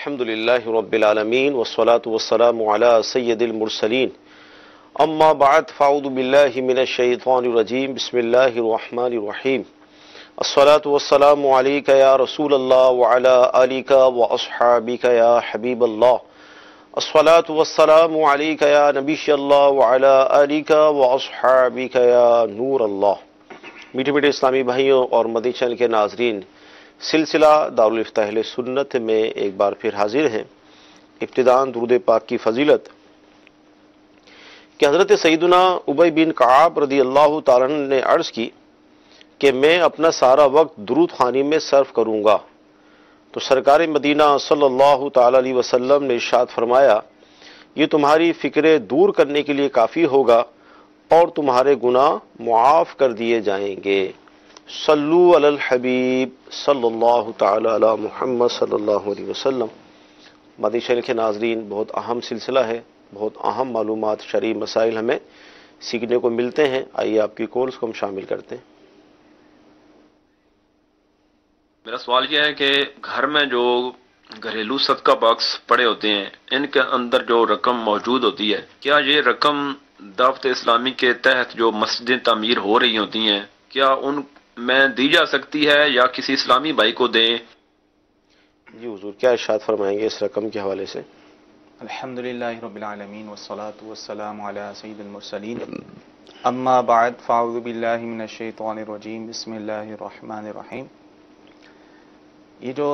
الحمدللہ رب العالمین والصلاة والسلام علی سید المرسلین اما بعد فاعوذ باللہ من الشیطان الرجیم بسم اللہ الرحمن الرحیم الصلاة والسلام علیک یا رسول اللہ وعلی آلک واصحابک یا حبیب اللہ الصلاة والسلام علیک یا نبی اللہ وعلی آلک واصحابک یا نور اللہ۔ میٹھے میٹھے اسلامی بھائیوں اور مدنی چینل کے ناظرین، سلسلہ دارالفتہ اہل سنت میں ایک بار پھر حاضر ہیں۔ ابتداءً درود پاک کی فضیلت کہ حضرت سیدنا ابی بن کعب رضی اللہ تعالیٰ عنہ نے عرض کی کہ میں اپنا سارا وقت درود خوانی میں صرف کروں گا، تو سرکار مدینہ صلی اللہ تعالیٰ علیہ وسلم نے ارشاد فرمایا، یہ تمہاری فکریں دور کرنے کے لیے کافی ہوگا اور تمہارے گناہ معاف کر دیے جائیں گے۔ صلو علی الحبیب صلی اللہ تعالی علی محمد صلی اللہ علیہ وسلم۔ مدنی چینل کے ناظرین، بہت اہم سلسلہ ہے، بہت اہم معلومات، شرعی مسائل ہمیں سیکھنے کو ملتے ہیں۔ آئیے آپ کی کالز کو ہم شامل کرتے ہیں۔ میرا سوال یہ ہے کہ گھر میں جو گھریلو صدقہ باکس پڑے ہوتے ہیں، ان کے اندر جو رقم موجود ہوتی ہے، کیا یہ رقم دعوت اسلامی کے تحت جو مسجدیں تعمیر ہو رہی ہوتی ہیں، کیا ان میں دی جا سکتی ہے یا کسی اسلامی بھائی کو دیں؟ جی حضور کیا ارشاد فرمائیں گے اس رقم کے حوالے سے؟ الحمدللہ رب العالمین والصلاة والسلام علی سید المرسلین، اما بعد فاعوذ باللہ من الشیطان الرجیم، بسم اللہ الرحمن الرحیم۔ یہ جو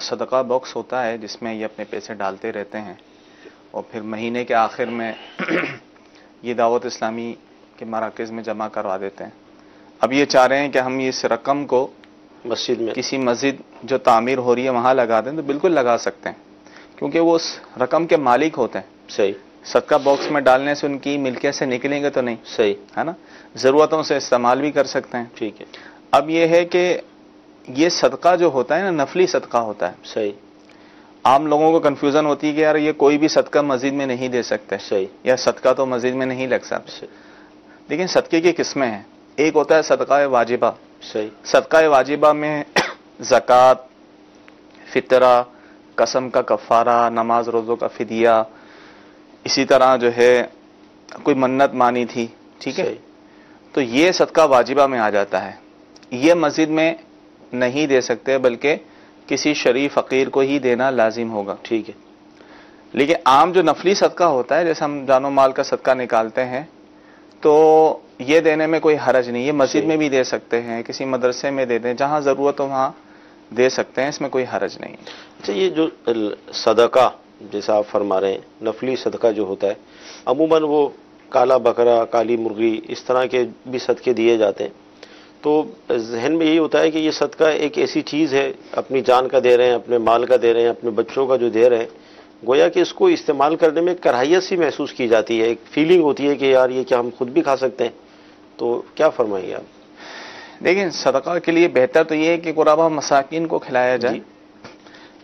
صدقہ باکس ہوتا ہے جس میں یہ اپنے پیسے ڈالتے رہتے ہیں اور پھر مہینے کے آخر میں یہ دعوت اسلامی کے مراکز میں جمع کروا دیتے ہیں۔ اب یہ چاہ رہے ہیں کہ ہم اس رقم کو مسجد میں کسی مسجد جو تعمیر ہو رہی ہے وہاں لگا دیں، تو بالکل لگا سکتے ہیں، کیونکہ وہ اس رقم کے مالک ہوتے ہیں۔ صحیح۔ صدقہ باکس میں ڈالنے سے ان کی ملکیت سے نکلیں گے تو نہیں، صحیح ہے نا، ضرورتوں سے استعمال بھی کر سکتے ہیں۔ ٹھیک ہے۔ اب یہ ہے کہ یہ صدقہ جو ہوتا ہے نا، نفلی صدقہ ہوتا ہے۔ صحیح۔ عام لوگوں کو کنفیوژن ہوتی ہے کہ یار یہ کوئی بھی صدقہ مسجد میں نہیں دے سکتے، صحیح۔ یا صدقہ تو مسجد میں نہیں لگ سکتا۔ صحیح۔ لیکن صدقے کی قسمیں ہیں، ایک ہوتا ہے صدقہ واجبہ۔ صحیح۔ صدقہ واجبہ میں زکوٰۃ، فطرہ، قسم کا کفارہ، نماز روزوں کا فدیہ، اسی طرح جو ہے کوئی منت مانی تھی، ٹھیک ہے، تو یہ صدقہ واجبہ میں آ جاتا ہے۔ یہ مسجد میں نہیں دے سکتے بلکہ کسی شریف فقیر کو ہی دینا لازم ہوگا، ٹھیک ہے۔ لیکن عام جو نفلی صدقہ ہوتا ہے، جیسے ہم جان و مال کا صدقہ نکالتے ہیں، تو یہ دینے میں کوئی حرج نہیں، یہ مسجد میں بھی دے سکتے ہیں، کسی مدرسے میں دے دیں، جہاں ضرورت ہو وہاں دے سکتے ہیں، اس میں کوئی حرج نہیں۔ اچھا، یہ جو صدقہ جیسا آپ فرما رہے ہیں، نفلی صدقہ جو ہوتا ہے، عموماً وہ کالا بکرا، کالی مرغی، اس طرح کے بھی صدقے دیے جاتے ہیں، تو ذہن میں یہی ہوتا ہے کہ یہ صدقہ ایک ایسی چیز ہے، اپنی جان کا دے رہے ہیں، اپنے مال کا دے رہے ہیں، اپنے بچوں کا جو دے رہے ہیں، گویا کہ اس کو استعمال کرنے میں کراہیت سی محسوس کی جاتی ہے، ایک فیلنگ ہوتی ہے کہ یار یہ کیا ہم خود بھی کھا سکتے ہیں، تو کیا فرمائیں گے آپ؟ لیکن صدقہ کے لیے بہتر تو یہ ہے کہ قربا مساکین کو کھلایا جائے،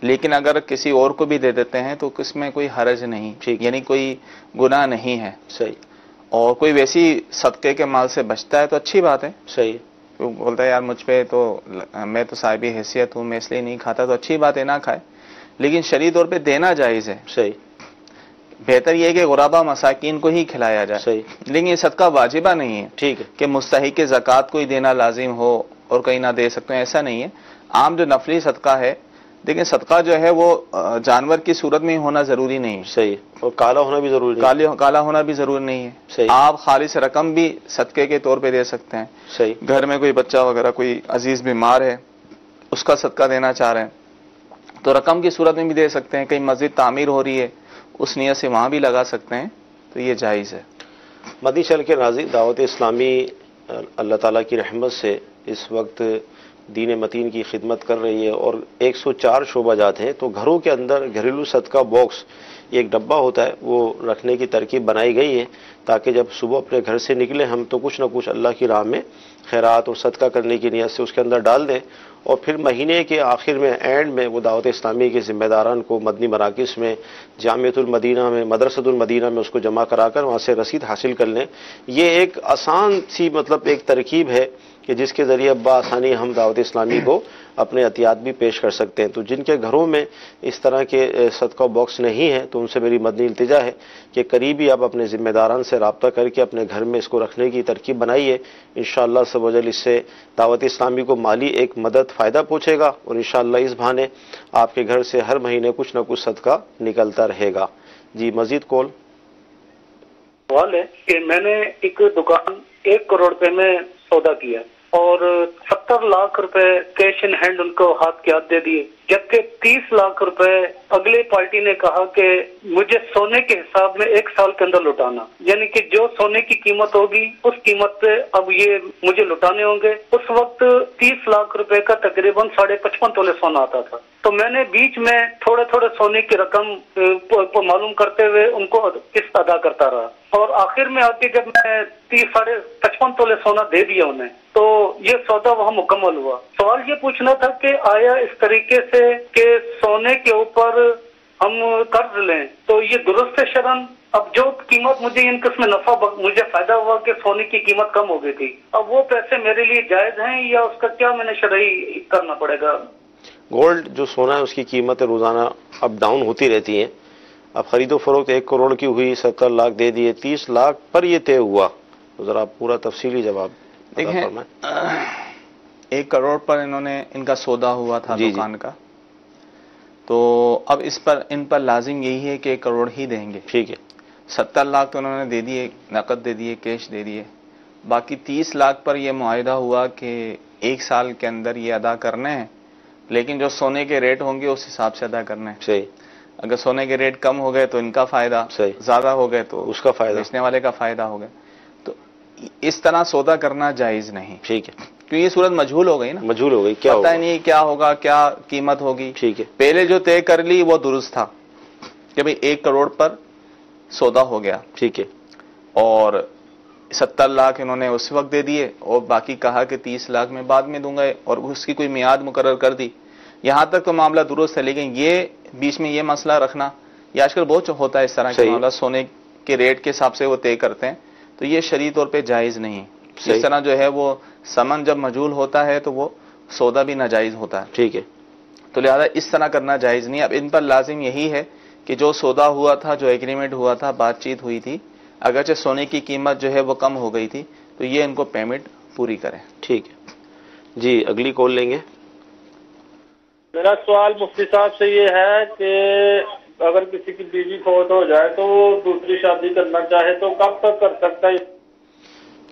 لیکن اگر کسی اور کو بھی دے دیتے ہیں تو اس میں کوئی حرج نہیں، یعنی کوئی گناہ نہیں ہے۔ صحیح۔ اور کوئی ویسی صدقے کے مال سے بچتا ہے تو اچھی بات ہے، صحیح۔ بولتا ہے یار مجھ پہ تو میں تو صاحب حیثیت ہوں، میں اس لیے نہیں کھاتا، تو اچھی بات ہے نہ کھائے، لیکن شرعی طور پہ دینا جائز ہے۔ صحیح۔ بہتر یہ ہے کہ غربا مساکین کو ہی کھلایا جائے، صحیح۔ لیکن یہ صدقہ واجبہ نہیں ہے، ٹھیک ہے، کہ مستحق زکوٰۃ کو ہی دینا لازم ہو اور کہیں نہ دے سکتے ہیں، ایسا نہیں ہے۔ عام جو نفلی صدقہ ہے، لیکن صدقہ جو ہے وہ جانور کی صورت میں ہی ہونا ضروری نہیں ہے، صحیح، اور کالا ہونا بھی ضروری نہیں، کالا ہونا بھی ضروری نہیں ہے۔ صحیح۔ آپ خالص رقم بھی صدقے کے طور پہ دے سکتے ہیں۔ صحیح۔ گھر میں کوئی بچہ وغیرہ، کوئی عزیز بیمار ہے، اس کا صدقہ دینا چاہ رہے ہیں تو رقم کی صورت میں بھی دے سکتے ہیں۔ کہیں مسجد تعمیر ہو رہی ہے، اس نیت سے وہاں بھی لگا سکتے ہیں، تو یہ جائز ہے۔ مدنی چینل کے ناظرین، دعوت اسلامی اللہ تعالیٰ کی رحمت سے اس وقت دین متین کی خدمت کر رہی ہے اور 104 شعبہ جات ہیں، تو گھروں کے اندر گھریلو صدقہ باکس ایک ڈبہ ہوتا ہے، وہ رکھنے کی ترکیب بنائی گئی ہے تاکہ جب صبح اپنے گھر سے نکلیں ہم تو کچھ نہ کچھ اللہ کی راہ میں خیرات اور صدقہ کرنے کی نیت سے اس کے اندر ڈال دیں، اور پھر مہینے کے آخر میں اینڈ میں وہ دعوت اسلامی کے ذمہ داران کو مدنی مراکز میں، جامعۃ المدینہ میں، مدرسۃ المدینہ میں اس کو جمع کرا کر وہاں سے رسید حاصل کر لیں۔ یہ ایک آسان سی ایک ترکیب ہے کہ جس کے ذریعے بآسانی ہم دعوت اسلامی کو اپنے عطیات بھی پیش کر سکتے ہیں۔ تو جن کے گھروں میں اس طرح کے صدقہ باکس نہیں ہیں تو ان سے میری مدنی التجا ہے کہ قریبی آپ اپنے ذمہ داران سے رابطہ کر کے اپنے گھر میں اس کو رکھنے کی ترکیب بنائیے۔ انشاءاللہ سب وجل اس سے دعوت اسلامی کو مالی ایک مدد فائدہ پہنچے گا، اور انشاءاللہ اس بہانے آپ کے گھر سے ہر مہینے کچھ نہ کچھ صدقہ نکلتا رہے گا۔ جی مزید کال۔ سوال ہے کہ میں نے ایک دکان 1 کروڑ روپے میں سودا کیا اور 70 لاکھ روپے کیش ان ہینڈ ان کو ہاتھ کے ہاتھ دے دیے، جبکہ 30 لاکھ روپے اگلی پارٹی نے کہا کہ مجھے سونے کے حساب میں 1 سال کے اندر لوٹانا، یعنی کہ جو سونے کی قیمت ہوگی اس قیمت پہ اب یہ مجھے لوٹانے ہوں گے۔ اس وقت 30 لاکھ روپے کا تقریباً 55.5 تولے سونا آتا تھا، تو میں نے بیچ میں تھوڑے تھوڑے سونے کی رقم معلوم کرتے ہوئے ان کو قسط ادا کرتا رہا، اور آخر میں آ کے جب میں 55 تولے سونا دے دیا انہیں تو یہ سودا وہاں مکمل ہوا۔ سوال یہ پوچھنا تھا کہ آیا اس طریقے سے کہ سونے کے اوپر ہم قرض لیں تو یہ درست ہے شرعاً؟ اب جو قیمت مجھے ان قسم نفع مجھے فائدہ ہوا کہ سونے کی قیمت کم ہو گئی تھی، اب وہ پیسے میرے لیے جائز ہیں یا اس کا کیا میں نے شرعی کرنا پڑے گا؟ گولڈ جو سونا ہے اس کی قیمتیں روزانہ اپ ڈاؤن ہوتی رہتی ہیں۔ اب خرید و فروخت 1 کروڑ کی ہوئی، 70 لاکھ دے دیے، 30 لاکھ پر یہ طے ہوا، تو ذرا پورا تفصیلی جواب دیکھیں۔ 1 کروڑ پر انہوں نے ان کا سودا ہوا تھا دکان کا، تو اب اس پر ان پر لازم یہی ہے کہ 1 کروڑ ہی دیں گے۔ ٹھیک ہے، 70 لاکھ تو انہوں نے دے دیے، نقد دے دیے، کیش دے دیے، باقی 30 لاکھ پر یہ معاہدہ ہوا کہ 1 سال کے اندر یہ ادا کرنے ہیں، لیکن جو سونے کے ریٹ ہوں گے اس حساب سے ادا کرنے ہیں۔ صحیح۔ اگر سونے کے ریٹ کم ہو گئے تو ان کا فائدہ، صحیح، زیادہ ہو گئے تو اس کا فائدہ، بیچنے والے کا فائدہ ہو گیا۔ تو اس طرح سودا کرنا جائز نہیں، ٹھیک ہے، کیونکہ یہ صورت مجہول ہو گئی نا، مجہول ہو گئی، کیا پتہ ہوگا، ہی نہیں کیا ہوگا، کیا قیمت ہوگی۔ ٹھیک ہے، پہلے جو طے کر لی وہ درست تھا کہ بھئی 1 کروڑ پر سودا ہو گیا، ٹھیک ہے، اور 70 لاکھ انہوں نے اس وقت دے دیے، اور باقی کہا کہ 30 لاکھ میں بعد میں دوں گا، اور اس کی کوئی میعاد مقرر کر دی۔ یہاں تک تو معاملہ درست ہے، لیکن یہ بیچ میں یہ مسئلہ رکھنا، یہ آج کل بہت ہوتا ہے اس طرح کا معاملہ، سونے کے ریٹ کے حساب سے وہ طے کرتے ہیں، تو یہ شرعی طور پہ جائز نہیں۔ اس طرح جو ہے وہ سمن جب مجہول ہوتا ہے تو وہ سودا بھی ناجائز ہوتا ہے، ٹھیک ہے، تو لہذا اس طرح کرنا جائز نہیں۔ اب ان پر لازم یہی ہے کہ جو سودا ہوا تھا، جو ایگریمنٹ ہوا تھا، بات چیت ہوئی تھی، اگرچہ سونے کی قیمت جو ہے وہ کم ہو گئی تھی، تو یہ ان کو پیمنٹ پوری کریں۔ ٹھیک ہے جی، اگلی کال لیں گے۔ میرا سوال مفتی صاحب سے یہ ہے کہ اگر کسی کی بیوی فوت ہو جائے تو وہ دوسری شادی کرنا چاہے تو کب تک کر سکتا ہے؟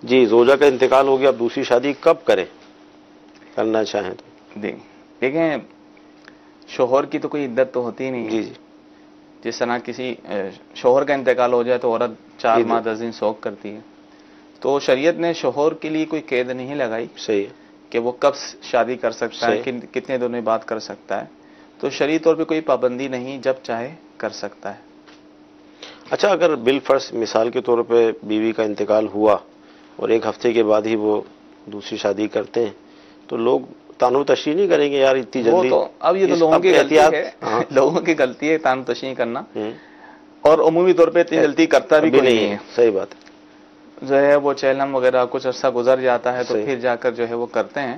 جی، زوجہ کا انتقال ہو گیا، اب دوسری شادی کب کریں، کرنا چاہیں تو؟ دیکھیں، شوہر کی تو کوئی عدت تو ہوتی نہیں، جی جی، جس طرح کسی شوہر کا انتقال ہو جائے تو عورت 4 ماہ 10 دن سوگ کرتی ہے، تو شریعت نے شوہر کے لیے کوئی قید نہیں لگائی صحیح ہے، کہ وہ کب شادی کر سکتا ہے، کتنے دنوں میں بات کر سکتا ہے، تو شرعی طور پہ کوئی پابندی نہیں، جب چاہے کر سکتا ہے۔ اچھا، اگر بالفرض مثال کے طور پہ بیوی کا انتقال ہوا اور 1 ہفتے کے بعد ہی وہ دوسری شادی کرتے ہیں، تو لوگ تانو تشریح نہیں کریں گے یار اتنی جلدی؟ اب یہ تو لوگوں کی غلطی ہے، لوگوں کی غلطی ہے تانو تشریح کرنا، اور عمومی طور پہ اتنی غلطی کرتا بھی کوئی نہیں ہے۔ صحیح بات ہے، جو ہے وہ چیلم وغیرہ کچھ عرصہ گزر جاتا ہے تو پھر جا کر جو ہے وہ کرتے ہیں،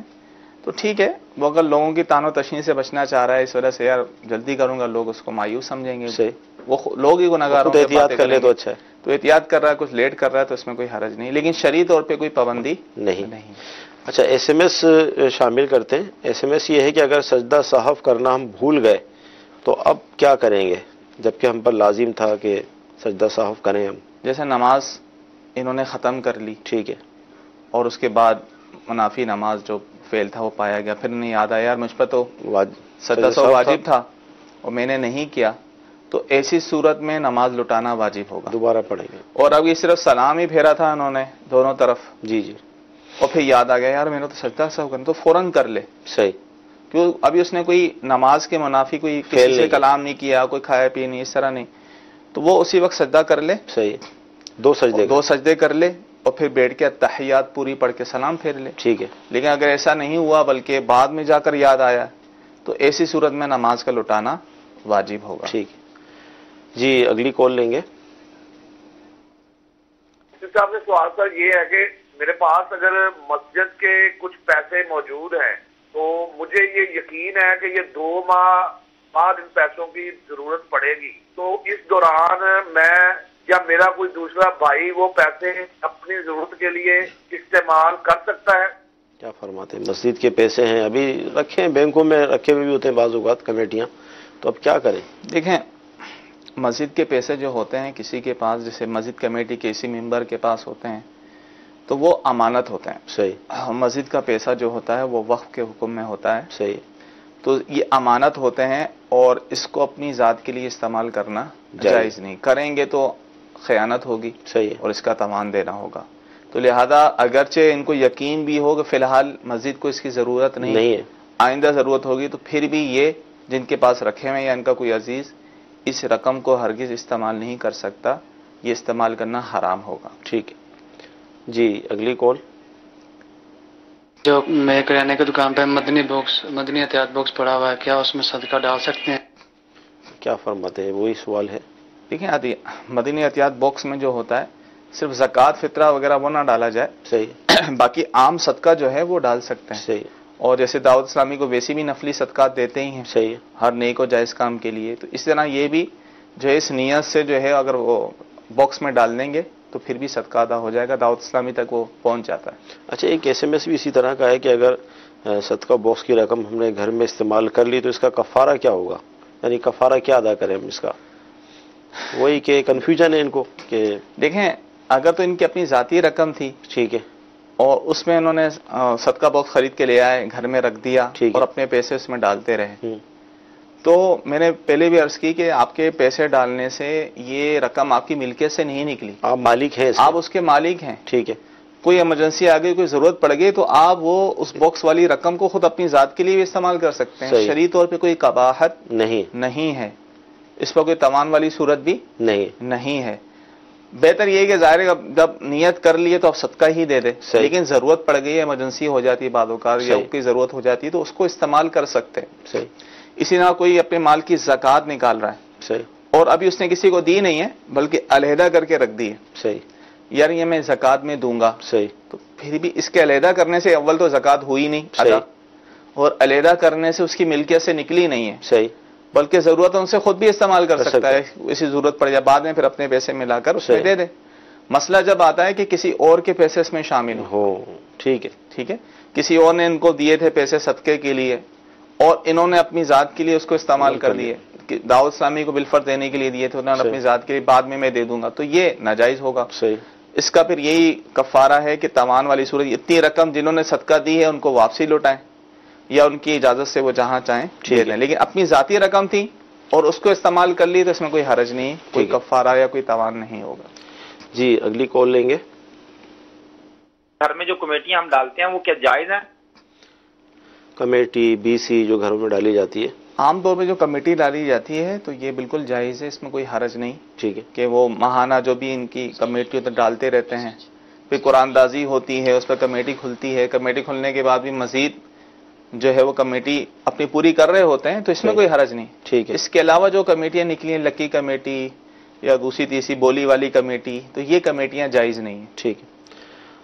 تو ٹھیک ہے، وہ اگر لوگوں کی تانو تشریح سے بچنا چاہ رہا ہے اس وجہ سے یار جلدی کروں گا، لوگ اس کو مایوس سمجھیں گے، وہ لوگ ہی گناہگار ہوں گے، احتیاط کر لے تو اچھا ہے، تو احتیاط کر رہا ہے، کچھ لیٹ کر رہا ہے تو اس میں کوئی حرج نہیں، لیکن شرعی طور پہ کوئی پابندی نہیں۔ اچھا، ایس ایم ایس شامل کرتے ہیں۔ ایس ایم ایس یہ ہے کہ اگر سجدہ صحف کرنا ہم بھول گئے تو اب کیا کریں گے، جبکہ ہم پر لازم تھا کہ سجدہ صحف کریں ہم؟ جیسے نماز انہوں نے ختم کر لی، ٹھیک ہے، اور اس کے بعد منافی نماز جو فعل تھا وہ پایا گیا، پھر انہیں یاد آیا یار مجھ پر تو سجدہ صحف واجب تھا اور میں نے نہیں کیا، تو ایسی صورت میں نماز لٹانا واجب ہوگا، دوبارہ پڑھیں گے۔ اور اب یہ صرف سلام ہی پھیرا تھا انہوں نے دونوں طرف، جی جی، اور پھر یاد آ گیا یار میں نے تو سجدہ صحف کرنا، تو فوراً کر لے، صحیح، کیوں ابھی اس نے کوئی نماز کے منافی کوئی کسی سے کلام نہیں کیا، کوئی کھایا پی نہیں، اس طرح نہیں، تو وہ اسی وقت سجدہ کر لے، صحیح، 2 سجدے کر لے، اور پھر بیٹھ کے تحیات پوری پڑھ کے سلام پھیر لے، ٹھیک ہے۔ لیکن اگر ایسا نہیں ہوا بلکہ بعد میں جا کر یاد آیا تو ایسی صورت میں نماز کا لٹانا واجب ہوگا۔ ٹھیک ہے جی، اگلی کال لیں گے۔ صاحب نے سوال سر یہ ہے کہ میرے پاس اگر مسجد کے کچھ پیسے موجود ہیں تو مجھے یہ یقین ہے کہ یہ 2 ماہ بعد ان پیسوں کی ضرورت پڑے گی، تو اس دوران میں یا میرا کوئی دوسرا بھائی وہ پیسے اپنی ضرورت کے لیے استعمال کر سکتا ہے؟ کیا فرماتے ہیں؟ مسجد کے پیسے ہیں ابھی رکھے ہیں، بینکوں میں رکھے ہوئے بھی ہوتے ہیں بعض اوقات کمیٹیاں، تو اب کیا کریں؟ دیکھیں، مسجد کے پیسے جو ہوتے ہیں کسی کے پاس، جیسے مسجد کمیٹی کے کسی ممبر کے پاس ہوتے ہیں تو وہ امانت ہوتے ہیں. صحیح. مسجد کا پیسہ جو ہوتا ہے وہ وقف کے حکم میں ہوتا ہے. صحیح. تو یہ امانت ہوتے ہیں اور اس کو اپنی ذات کے لیے استعمال کرنا جائز نہیں. کریں گے تو خیانت ہوگی. صحیح. اور اس کا تاوان دینا ہوگا. تو لہذا اگرچہ ان کو یقین بھی ہو کہ فی الحال مسجد کو اس کی ضرورت نہیں ہے، آئندہ ضرورت ہوگی، تو پھر بھی یہ جن کے پاس رکھے ہوئے یا ان کا کوئی عزیز اس رقم کو ہرگز استعمال نہیں کر سکتا، یہ استعمال کرنا حرام ہوگا. ٹھیک ہے جی. اگلی کال. جو میں کرانے کی دکان پہ مدنی احتیاط باکس پڑا ہوا ہے، کیا اس میں صدقہ ڈال سکتے ہیں؟ کیا فرماتے ہیں؟ وہی سوال ہے. دیکھیں، مدنی احتیاط باکس میں جو ہوتا ہے صرف زکوٰۃ فطرہ وغیرہ وہ نہ ڈالا جائے. صحیح. باقی عام صدقہ جو ہے وہ ڈال سکتے ہیں. صحیح. اور جیسے دعوت اسلامی کو ویسی بھی نفلی صدقات دیتے ہی ہیں. صحیح. ہر نیک و جائز کام کے لیے، تو اس طرح یہ بھی جو ہے اس نیت سے جو ہے اگر وہ باکس میں ڈال دیں گے تو پھر بھی صدقہ ادا ہو جائے گا، دعوت اسلامی تک وہ پہنچ جاتا ہے. اچھا، ایک SMS بھی اسی طرح کا ہے کہ اگر صدقہ باکس کی رقم ہم نے گھر میں استعمال کر لی تو اس کا کفارہ کیا ہوگا؟ یعنی کفارہ کیا ادا کریں ہم اس کا؟ وہی کہ کنفیوژن ہے ان کو کہ دیکھیں، اگر تو ان کی اپنی ذاتی رقم تھی، ٹھیک ہے، اور اس میں انہوں نے صدقہ باکس خرید کے لے آئے، گھر میں رکھ دیا اور اپنے پیسے اس میں ڈالتے رہے، تو میں نے پہلے بھی عرض کی کہ آپ کے پیسے ڈالنے سے یہ رقم آپ کی ملکیت سے نہیں نکلی، آپ مالک ہیں، آپ اس کے مالک ہیں. ٹھیک ہے. کوئی ایمرجنسی آ گئی، کوئی ضرورت پڑ گئی تو آپ وہ اس باکس والی رقم کو خود اپنی ذات کے لیے بھی استعمال کر سکتے ہیں. شرعی طور پہ کوئی قباحت نہیں ہے، اس پر کوئی تاوان والی صورت بھی نہیں ہے. بہتر یہ ہے کہ ظاہر ہے جب نیت کر لیے تو آپ صدقہ ہی دے دیں، لیکن ضرورت پڑ گئی ہے، ایمرجنسی ہو جاتی ہے بعض اوقات یا کوئی ضرورت ہو جاتی ہے تو اس کو استعمال کر سکتے ہیں. اسی طرح کوئی اپنے مال کی زکوٰۃ نکال رہا ہے اور ابھی اس نے کسی کو دی نہیں ہے بلکہ علیحدہ کر کے رکھ دی ہے، صحیح، یار یہ میں زکوٰۃ میں دوں گا، صحیح، تو پھر بھی اس کے علیحدہ کرنے سے اول تو زکوٰۃ ہوئی نہیں ادا، اور علیحدہ کرنے سے اس کی ملکیت سے نکلی نہیں ہے، صحیح، بلکہ ضرورت ان سے خود بھی استعمال کر سکتا ہے. اسی ضرورت پڑ جائے بعد میں پھر اپنے پیسے ملا کر اس میں دے دے. مسئلہ جب آتا ہے کہ کسی اور کے پیسے اس میں شامل ہو، ٹھیک ہے، کسی اور نے ان کو دیے تھے پیسے صدقے کے لیے اور انہوں نے اپنی ذات کے لیے اس کو استعمال کر لیے، دعوت اسلامی کو بالفرض دینے کے لیے دیے تھے، انہوں نے اپنی ذات کے لیے بعد میں دے دوں گا، تو یہ ناجائز ہوگا. صحیح. اس کا پھر یہی کفارہ ہے کہ تاوان والی صورت، اتنی رقم جنہوں نے صدقہ دی ہے ان کو واپسی لوٹائیں یا ان کی اجازت سے وہ جہاں چاہیں دے دیں، لیکن اپنی ذاتی رقم تھی اور اس کو استعمال کر لی تو اس میں کوئی حرج نہیں، کوئی کفارہ یا کوئی تاوان نہیں ہوگا. جی اگلی کال لیں گے. گھر میں جو کمیٹیاں ہم ڈالتے ہیں وہ کیا جائز ہیں؟ کمیٹی BC جو گھروں میں ڈالی جاتی ہے، عام طور پہ جو کمیٹی ڈالی جاتی ہے تو یہ بالکل جائز ہے، اس میں کوئی حرج نہیں. ٹھیک ہے، کہ وہ ماہانہ جو بھی ان کی کمیٹی ڈالتے رہتے ہیں، پھر قرآن دازی ہوتی ہے، اس پہ کمیٹی کھلتی ہے، کمیٹی کھلنے کے بعد بھی مزید جو ہے وہ کمیٹی اپنی پوری کر رہے ہوتے ہیں، تو اس میں کوئی حرج نہیں. ٹھیک ہے. اس کے علاوہ جو کمیٹیاں نکلی ہیں، لکی کمیٹی یا دوسری تیسری بولی والی کمیٹی، تو یہ کمیٹیاں جائز نہیں ہیں. ٹھیک ہے.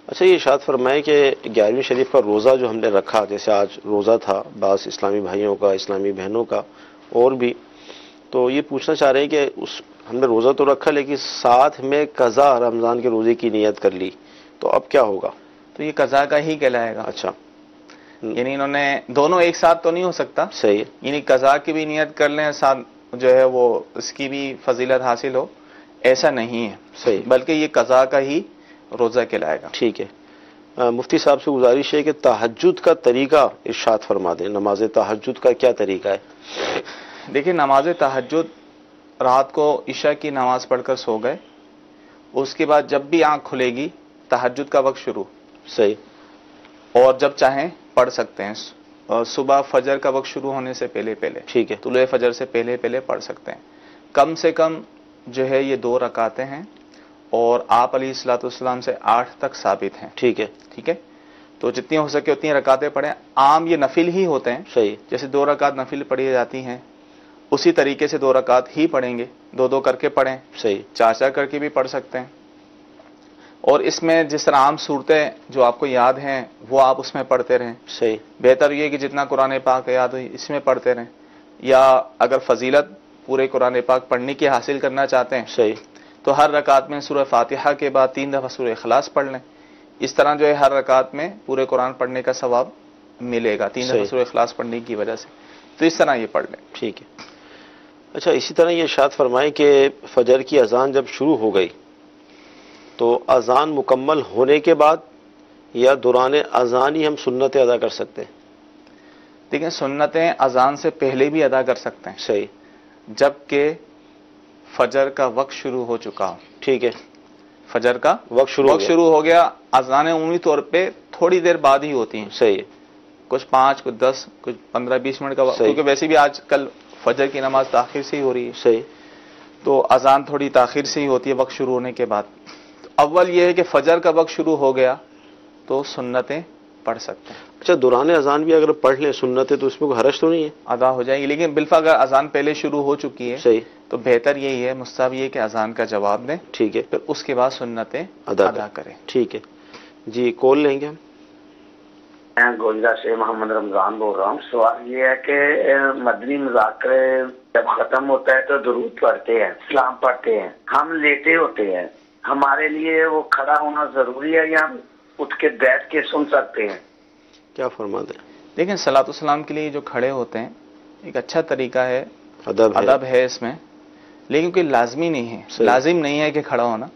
اچھا، یہ ارشاد فرمائے کہ 11ویں شریف کا روزہ جو ہم نے رکھا، جیسے آج روزہ تھا بعض اسلامی بھائیوں کا، اسلامی بہنوں کا اور بھی، تو یہ پوچھنا چاہ رہے ہیں کہ ہم نے روزہ تو رکھا لیکن ساتھ میں قضا رمضان کے روزے کی نیت کر لی، تو اب کیا ہوگا؟ تو یہ قضا کا ہی کہلائے گا. اچھا، یعنی انہوں نے دونوں ایک ساتھ تو نہیں ہو سکتا. صحیح. یعنی قضا کی بھی نیت کر لیں، ساتھ جو ہے وہ اس کی بھی فضیلت حاصل ہو، ایسا نہیں ہے. صحیح. بلکہ یہ قضا کا ہی روزہ کہلائے گا. ٹھیک ہے. مفتی صاحب سے گزارش ہے کہ تہجد کا طریقہ ارشاد فرما دیں. نماز تہجد کا کیا طریقہ ہے؟ دیکھیں، نماز تہجد رات کو عشاء کی نماز پڑھ کر سو گئے، اس کے بعد جب بھی آنکھ کھلے گی تہجد کا وقت شروع. صحیح. اور جب چاہیں پڑھ سکتے ہیں. صبح فجر کا وقت شروع ہونے سے پہلے، ٹھیک ہے، طلوع فجر سے پہلے پڑھ سکتے ہیں. کم سے کم جو ہے یہ 2 رکعتیں ہیں اور آپ علیہ الصلوۃ والسلام سے 8 تک ثابت ہیں. ٹھیک ہے. تو جتنی ہو سکے اتنی رکعتیں پڑھیں. عام یہ نفل ہی ہوتے ہیں. صحیح. جیسے 2 رکعت نفل پڑھی جاتی ہیں اسی طریقے سے 2 رکعت ہی پڑھیں گے. 2 کر کے پڑھیں. صحیح. 4 کر کے بھی پڑھ سکتے ہیں. اور اس میں جس طرح عام صورتیں جو آپ کو یاد ہیں وہ آپ اس میں پڑھتے رہیں. صحیح. بہتر یہ کہ جتنا قرآن پاک یاد ہو اس میں پڑھتے رہیں. یا اگر فضیلت پورے قرآن پاک پڑھنے کی حاصل کرنا چاہتے ہیں صحیح تو ہر رکعت میں سورہ فاتحہ کے بعد 3 دفعہ سورہ اخلاص پڑھ لیں. اس طرح جو ہے ہر رکعت میں پورے قرآن پڑھنے کا ثواب ملے گا 3 دفعہ سورہ اخلاص پڑھنے کی وجہ سے. تو اس طرح یہ پڑھ لیں. ٹھیک ہے. اچھا اسی طرح یہ ارشاد فرمائیں کہ فجر کی اذان جب شروع ہو گئی تو اذان مکمل ہونے کے بعد یا دوران اذان ہی ہم سنتیں ادا کر سکتے ہیں؟ دیکھیں شنتیں اذان سے پہلے بھی ادا کر سکتے ہیں. صحیح. جبکہ فجر کا وقت شروع ہو چکا ہو. ٹھیک ہے. فجر کا وقت شروع ہو گیا. اذانیں عمومی طور پہ تھوڑی دیر بعد ہی ہوتی ہیں. صحیح ہے. کچھ 5 کچھ 10 کچھ 15-20 منٹ کا وقت, کیونکہ ویسے بھی آج کل فجر کی نماز تاخیر سے ہی ہو رہی ہے. صحیح. تو اذان تھوڑی تاخیر سے ہی ہوتی ہے وقت شروع ہونے کے بعد. اول یہ ہے کہ فجر کا وقت شروع ہو گیا تو سنتیں پڑھ سکتے ہیں. اچھا دوران اذان بھی اگر پڑھ لیں سنتیں تو اس میں کوئی حرج تو نہیں ہے؟ ادا ہو جائیں گی. لیکن بالفعل اگر اذان پہلے شروع ہو چکی ہے صحیح تو بہتر یہی ہے, مستحب یہ کہ اذان کا جواب دیں. ٹھیک ہے. پھر اس کے بعد سنتیں ادا کریں. ٹھیک ہے جی. کال لیں گے ہم. میں گوجرا سے محمد رمضان بول رہا ہوں. سوال یہ ہے کہ مدنی مذاکرے جب ختم ہوتا ہے تو درود پڑھتے ہیں, سلام پڑھتے ہیں, ہم لیٹے ہوتے ہیں, ہمارے لیے وہ کھڑا ہونا ضروری ہے یا ہم اٹھ کے بیٹھ کے سن سکتے ہیں؟ کیا فرماتے ہیں؟ دیکھیں صلاۃ والسلام کے لیے جو کھڑے ہوتے ہیں ایک اچھا طریقہ ہے, ادب ہے اس میں, لیکن کوئی لازمی نہیں ہے. لازم نہیں ہے کہ کھڑا ہونا.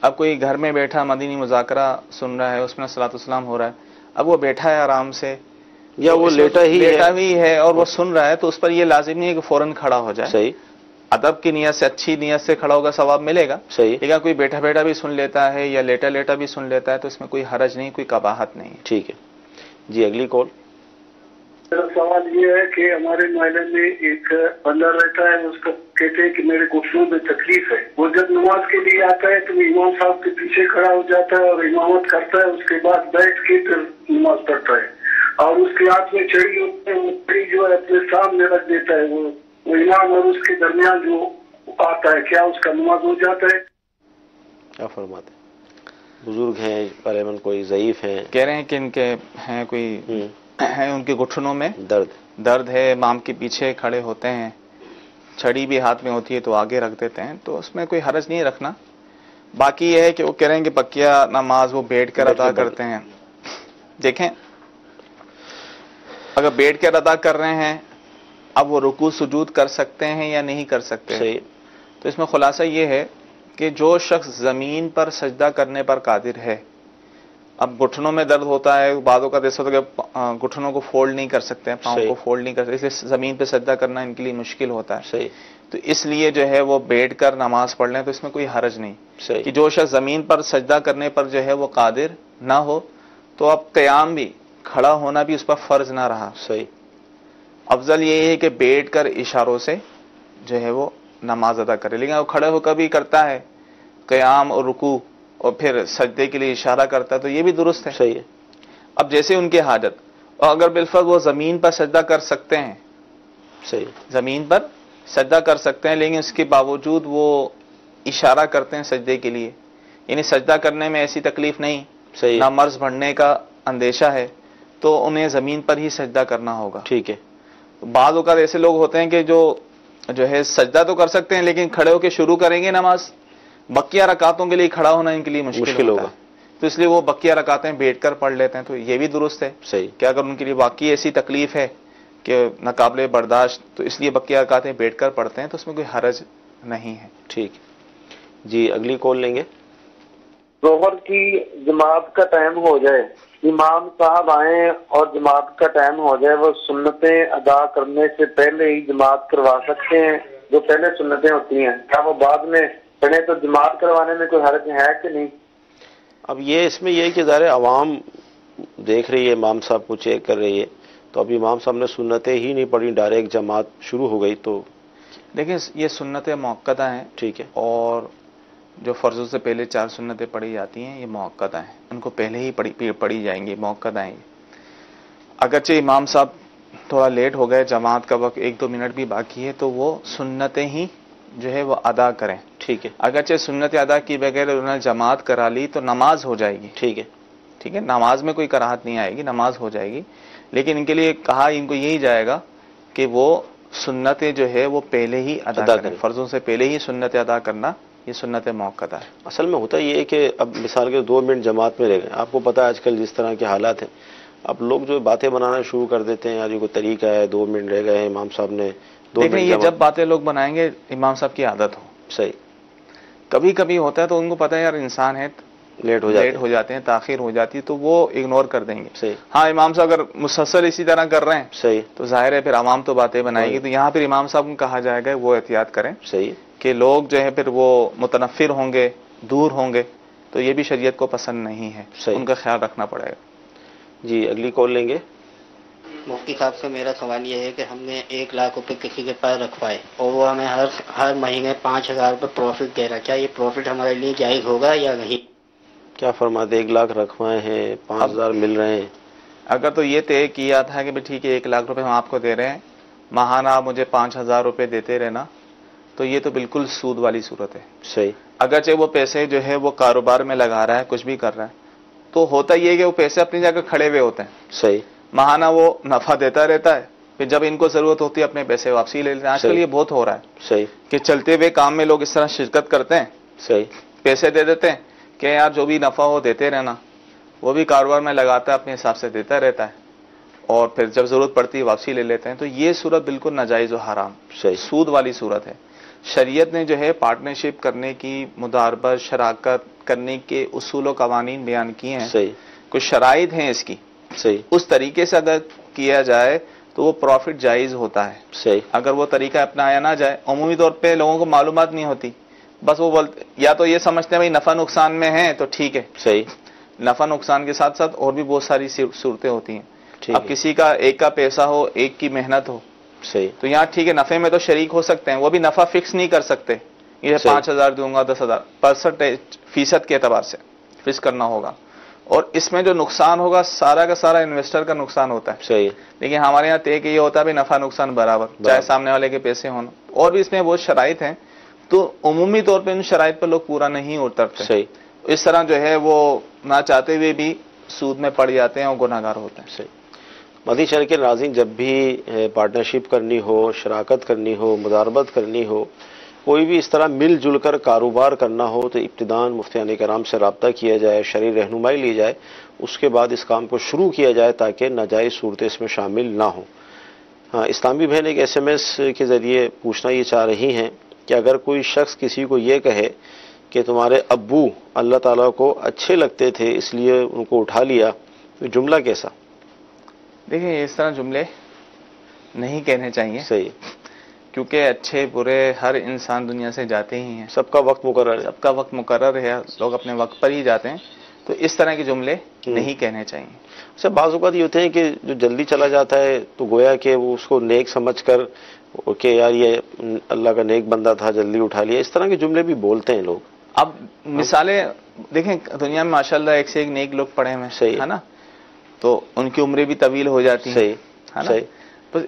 اب کوئی گھر میں بیٹھا مدنی مذاکرہ سن رہا ہے, اس میں صلاۃ والسلام ہو رہا ہے, اب وہ بیٹھا ہے آرام سے یا وہ لیٹا ہی ہے اور وہ سن رہا ہے, تو اس پر یہ لازم نہیں ہے کہ فوراً کھڑا ہو جائے. صحیح. ادب کی نیت سے, اچھی نیت سے کھڑا ہوگا ثواب ملے گا. صحیح. لیکن کوئی بیٹھا بیٹھا بھی سن لیتا ہے یا لیٹا لیٹا بھی سن لیتا ہے تو اس میں کوئی حرج نہیں, کوئی قباحت نہیں ہے. ٹھیک ہے جی. اگلی کال. میرا سوال یہ ہے کہ ہمارے محلے میں ایک بندہ رہتا ہے, اس کو کہتے ہیں کہ میرے گھٹنوں میں تکلیف ہے. وہ جب نماز کے لیے آتا ہے تو امام صاحب کے پیچھے کھڑا ہو جاتا ہے اور امامت کرتا ہے, اس کے بعد بیٹھ کے پھر نماز پڑھتا ہے, اور اس کے ہاتھ میں چھڑی ہوتی ہے, وہ چھڑی جو ہے اپنے سامنے رکھ دیتا ہے. وہ امام اور اس کے درمیان جو آتا ہے, کیا اس کا نماز ہو جاتا ہے؟ کیا فرماتے ہیں؟ بزرگ ہیں غالباً کوئی ضعیف ہیں, کہہ رہے ہیں کہ ان کے ہیں کوئی ہیں ان کے گھٹنوں میں درد ہے, امام کے پیچھے کھڑے ہوتے ہیں, چھڑی بھی ہاتھ میں ہوتی ہے تو آگے رکھ دیتے ہیں, تو اس میں کوئی حرج نہیں رکھنا. باقی یہ ہے کہ وہ کہہ رہے ہیں کہ پکیا نماز وہ بیٹھ کر ادا کرتے ہیں. دیکھیں اگر بیٹھ کر ادا کر رہے ہیں, اب وہ رکوع سجود کر سکتے ہیں یا نہیں کر سکتے. تو اس میں خلاصہ یہ ہے کہ جو شخص زمین پر سجدہ کرنے پر قادر ہے, اب گھٹنوں میں درد ہوتا ہے, بعضوں کا ایسا ہوتا ہے کہ گھٹنوں کو فولڈ نہیں کر سکتے, پاؤں کو فولڈ نہیں کر سکتے, اس لیے زمین پہ سجدہ کرنا ان کے لیے مشکل ہوتا ہے. صحیح. تو اس لیے جو ہے وہ بیٹھ کر نماز پڑھ لیں, تو اس میں کوئی حرج نہیں. کہ جو شخص زمین پر سجدہ کرنے پر جو ہے وہ قادر نہ ہو تو اب قیام بھی, کھڑا ہونا بھی اس پر فرض نہ رہا. صحیح. افضل یہ ہے کہ بیٹھ کر اشاروں سے جو ہے وہ نماز ادا کرے. لیکن وہ کھڑے ہو کر بھی کرتا ہے قیام اور رکوع اور پھر سجدے کے لیے اشارہ کرتا ہے تو یہ بھی درست ہے. صحیح ہے. اب جیسے ان کی حاجت, اور اگر بالفرض وہ زمین پر سجدہ کر سکتے ہیں, صحیح, زمین پر سجدہ کر سکتے ہیں, لیکن اس کے باوجود وہ اشارہ کرتے ہیں سجدے کے لیے, یعنی سجدہ کرنے میں ایسی تکلیف نہیں, صحیح, نہ مرض بڑھنے کا اندیشہ ہے, تو انہیں زمین پر ہی سجدہ کرنا ہوگا. ٹھیک ہے. بعض اوقات ایسے لوگ ہوتے ہیں کہ جو ہے سجدہ تو کر سکتے ہیں لیکن کھڑے ہو کے شروع کریں گے نماز, بقیہ رکعتوں کے لیے کھڑا ہونا ان کے لیے مشکل ہوگا, تو اس لیے وہ بقیہ رکعتیں بیٹھ کر پڑھ لیتے ہیں. تو یہ بھی درست ہے. صحیح. کہ اگر ان کے لیے واقعی ایسی تکلیف ہے کہ ناقابل برداشت, تو اس لیے بقیہ رکعتیں بیٹھ کر پڑھتے ہیں, تو اس میں کوئی حرج نہیں ہے. ٹھیک جی. اگلی کال لیں گے. ظہر کی جماعت کا ٹائم ہو جائے, امام صاحب آئیں اور جماعت کا ٹائم ہو جائے, وہ سنتیں ادا کرنے سے پہلے ہی جماعت کروا سکتے ہیں؟ جو پہلے سنتیں ہوتی ہیں کیا وہ بعد میں پڑھیں تو جماعت کروانے میں کوئی حرج ہے کہ نہیں؟ اب یہ اس میں یہ کہ ظاہر عوام دیکھ رہی ہے, امام صاحب کو چیک کر رہی ہے, تو اب امام صاحب نے سنتیں ہی نہیں پڑھی, ڈائریکٹ جماعت شروع ہو گئی. تو دیکھیں یہ سنتیں موقتہ ہیں. ٹھیک ہے. اور جو فرضوں سے پہلے 4 سنتیں پڑھی جاتی ہیں یہ موقتہ ہیں, ان کو پہلے ہی پڑھی جائیں گی, موقتہ ہیں. اگرچہ امام صاحب تھوڑا لیٹ ہو گئے, جماعت کا وقت 1-2 منٹ بھی باقی ہے, تو وہ سنتیں ہی جو ہے وہ ادا کریں. ٹھیک ہے. اگرچہ سنت ادا کی بغیر انہوں نے جماعت کرا لی تو نماز ہو جائے گی. ٹھیک ہے. ٹھیک ہے, نماز میں کوئی کراہت نہیں آئے گی, نماز ہو جائے گی. لیکن ان کے لیے کہا ان کو یہی جائے گا کہ وہ سنتیں جو ہے وہ پہلے ہی ادا کریں, فرضوں سے پہلے ہی سنت ادا کرنا, یہ سنت موقتہ ہے. اصل میں ہوتا یہ ہے کہ اب مثال کے 2 منٹ جماعت میں رہ گئے, آپ کو پتا ہے آج کل جس طرح کے حالات ہیں, اب لوگ جو باتیں بنانا شروع کر دیتے ہیں, یار یہ کوئی طریقہ ہے, 2 منٹ رہ گئے, امام صاحب نے 2 منٹ. یہ جب باتیں لوگ بنائیں گے امام صاحب کی عادت ہو. صحیح. کبھی کبھی ہوتا ہے تو ان کو پتا ہے یار انسان ہے, لیٹ ہو جاتے ہیں, تاخیر ہو جاتی ہے, تو وہ اگنور کر دیں گے. صحیح. ہاں امام صاحب اگر مسلسل اسی طرح کر رہے ہیں صحیح تو ظاہر ہے پھر عوام تو باتیں بنائے گی. تو یہاں پھر امام صاحب کو کہا جائے گا وہ احتیاط کریں. صحیح. کہ لوگ جو ہے پھر وہ متنفر ہوں گے, دور ہوں گے, تو یہ بھی شریعت کو پسند نہیں ہے. ان کا خیال رکھنا پڑے گا. جی اگلی کال لیں گے. مفتی صاحب سے میرا سوال یہ ہے کہ ہم نے 1 لاکھ روپے کسی کے پاس رکھوائے اور وہ ہمیں ہر مہینے 5,000 روپے پروفٹ دے رہا, کیا یہ پروفٹ ہمارے لیے جائز ہوگا یا نہیں؟ کیا فرماتے؟ 1 لاکھ رکھوائے ہیں, 5,000 مل رہے ہیں. اگر تو یہ طے کیا تھا کہ ٹھیک ہے 1 لاکھ روپے ہم آپ کو دے رہے ہیں, ماہانہ آپ مجھے 5,000 روپے دیتے رہنا, تو یہ تو بالکل سود والی صورت ہے. صحیح. اگرچہ وہ پیسے جو ہے وہ کاروبار میں لگا رہا ہے, کچھ بھی کر رہا ہے, تو ہوتا یہ کہ وہ پیسے اپنی جگہ کھڑے ہوئے ہوتے ہیں. صحیح. ماہانہ وہ نفع دیتا رہتا ہے, پھر جب ان کو ضرورت ہوتی ہے اپنے پیسے واپسی لے لیتے ہیں. آج کل یہ بہت ہو رہا ہے. صحیح. کہ چلتے ہوئے کام میں لوگ اس طرح شرکت کرتے ہیں. صحیح. پیسے دے دیتے ہیں کہ یار جو بھی نفع ہو دیتے رہنا, وہ بھی کاروبار میں لگاتا ہے, اپنے حساب سے دیتا رہتا ہے, اور پھر جب ضرورت پڑتی ہے واپسی لے لیتے ہیں. تو یہ صورت بالکل ناجائز و حرام, سود والی صورت ہے. شریعت نے جو ہے پارٹنرشپ کرنے کی, مداربت, شراکت کرنے کے اصول و قوانین بیان کیے ہیں. صحیح. کچھ شرائط ہیں اس کی. صحیح. اس طریقے سے اگر کیا جائے تو وہ پروفٹ جائز ہوتا ہے. صحیح. اگر وہ طریقہ اپنایا نہ جائے, عمومی طور پہ لوگوں کو معلومات نہیں ہوتی, بس وہ یا تو یہ سمجھتے ہیں بھائی نفع نقصان میں ہیں تو ٹھیک ہے. صحیح. نفع نقصان کے ساتھ ساتھ اور بھی بہت ساری صورتیں ہوتی ہیں. اب کسی کا ایک کا پیسہ ہو, ایک کی محنت ہو, صحیح, تو یہاں ٹھیک ہے نفع میں تو شریک ہو سکتے ہیں, وہ بھی نفع فکس نہیں کر سکتے, یہ 5,000 دوں گا 10,000, پرسنٹیج فیصد کے اعتبار سے فکس کرنا ہوگا. اور اس میں جو نقصان ہوگا سارا کا سارا انویسٹر کا نقصان ہوتا ہے. صحیح. لیکن ہمارے یہاں طے کہ یہ ہوتا ہے بھی نفع نقصان برابر, چاہے سامنے والے کے پیسے ہونا. اور بھی اس میں بہت شرائط ہیں, تو عمومی طور پہ ان شرائط پر لوگ پورا نہیں اترتے. صحیح. اس طرح جو ہے وہ نہ چاہتے ہوئے بھی سود میں پڑ جاتے ہیں اور گناہ گار ہوتے ہیں. صحیح. مدنی چینل کے ناظرین, جب بھی پارٹنرشپ کرنی ہو, شراکت کرنی ہو, مداربت کرنی ہو, کوئی بھی اس طرح مل جل کر کاروبار کرنا ہو, تو ابتداً مفتیان کرام سے رابطہ کیا جائے, شرعی رہنمائی لی جائے, اس کے بعد اس کام کو شروع کیا جائے تاکہ ناجائز صورتیں اس میں شامل نہ ہوں. ہاں, اسلامی بہن ایک SMS کے ذریعے پوچھنا یہ چاہ رہی ہیں کہ اگر کوئی شخص کسی کو یہ کہے کہ تمہارے ابو اللہ تعالیٰ کو اچھے لگتے تھے اس لیے ان کو اٹھا لیا, تو جملہ کیسا؟ دیکھیں اس طرح جملے نہیں کہنے چاہیے. صحیح. کیونکہ اچھے برے ہر انسان دنیا سے جاتے ہی ہیں, سب کا وقت مقرر ہے, سب کا وقت مقرر ہے, لوگ اپنے وقت پر ہی جاتے ہیں, تو اس طرح کے جملے نہیں کہنے چاہیے. اچھا, بعض اوقات یہ ہوتے ہیں کہ جو جلدی چلا جاتا ہے تو گویا کہ وہ اس کو نیک سمجھ کر کہ یار یہ اللہ کا نیک بندہ تھا جلدی اٹھا لیا, اس طرح کے جملے بھی بولتے ہیں لوگ. اب مثالیں دیکھیں, دنیا میں ماشاءاللہ ایک سے ایک نیک لوگ پڑے ہوئے ہیں. صحیح ہے نا, تو ان کی عمریں بھی طویل ہو جاتی ہیں. صحیح ہے نا.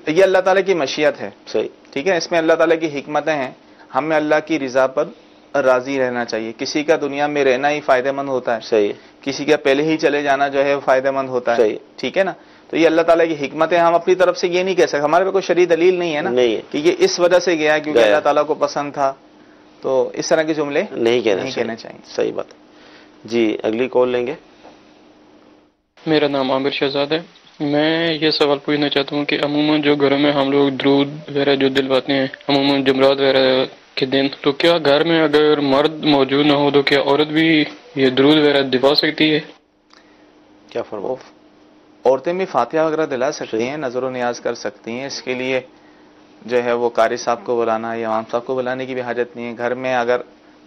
یہ اللہ تعالیٰ کی مشیت ہے. صحیح. ٹھیک ہے, اس میں اللہ تعالیٰ کی حکمتیں ہیں. ہمیں اللہ کی رضا پر راضی رہنا چاہیے. کسی کا دنیا میں رہنا ہی فائدہ مند ہوتا ہے. صحیح. کسی کا پہلے ہی چلے جانا جو ہے فائدہ مند ہوتا ہے. صحیح. ٹھیک ہے نا. تو یہ اللہ تعالیٰ کی حکمت ہے. ہم اپنی طرف سے یہ نہیں کہہ سکتے, ہمارے پہ کوئی شرعی دلیل نہیں ہے نا کہ یہ اس وجہ سے گیا کیونکہ اللہ تعالیٰ کو پسند تھا. تو اس طرح کے جملے نہیں کہنا چاہیے. صحیح بات. جی اگلی کال لیں گے. میرا نام عامر شہزاد ہے. میں یہ سوال پوچھنا چاہتا ہوں کہ عموماً جو گھروں میں ہم لوگ درود وغیرہ جو دلواتے ہیں عموماً جمعرات وغیرہ کے دن, تو کیا گھر میں اگر مرد موجود نہ ہو تو کیا عورت بھی یہ درود وغیرہ دلوا سکتی ہے؟ کیا فرماؤ؟ عورتیں بھی فاتحہ وغیرہ دلا سکتی ہیں, نظر و نیاز کر سکتی ہیں. اس کے لیے جو ہے وہ قاری صاحب کو بلانا یا امام صاحب کو بلانے کی بھی حاجت نہیں ہے. گھر میں اگر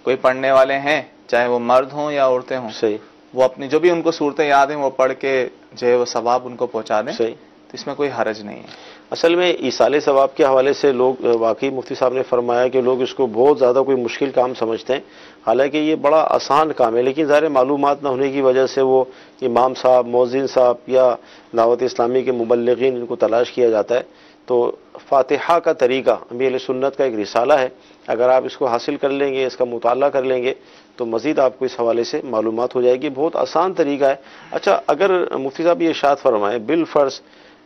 کوئی پڑھنے والے ہیں, چاہے وہ مرد ہوں یا عورتیں ہوں, صحیح, وہ اپنی جو بھی ان کو صورتیں یاد ہیں وہ پڑھ کے جو ہے وہ ثواب ان کو پہنچا دیں. صحیح. تو اس میں کوئی حرج نہیں ہے. اصل میں ایصال ثواب کے حوالے سے لوگ واقعی مفتی صاحب نے فرمایا کہ لوگ اس کو بہت زیادہ کوئی مشکل کام سمجھتے ہیں, حالانکہ یہ بڑا آسان کام ہے. لیکن ظاہر معلومات نہ ہونے کی وجہ سے وہ امام صاحب, مؤذن صاحب یا دعوت اسلامی کے مبلغین ان کو تلاش کیا جاتا ہے. تو فاتحہ کا طریقہ امیر اہل سنت کا ایک رسالہ ہے، اگر آپ اس کو حاصل کر لیں گے، اس کا مطالعہ کر لیں گے تو مزید آپ کو اس حوالے سے معلومات ہو جائے گی. بہت آسان طریقہ ہے. اچھا، اگر مفتی صاحب یہ ارشاد فرمائیں، بالفرض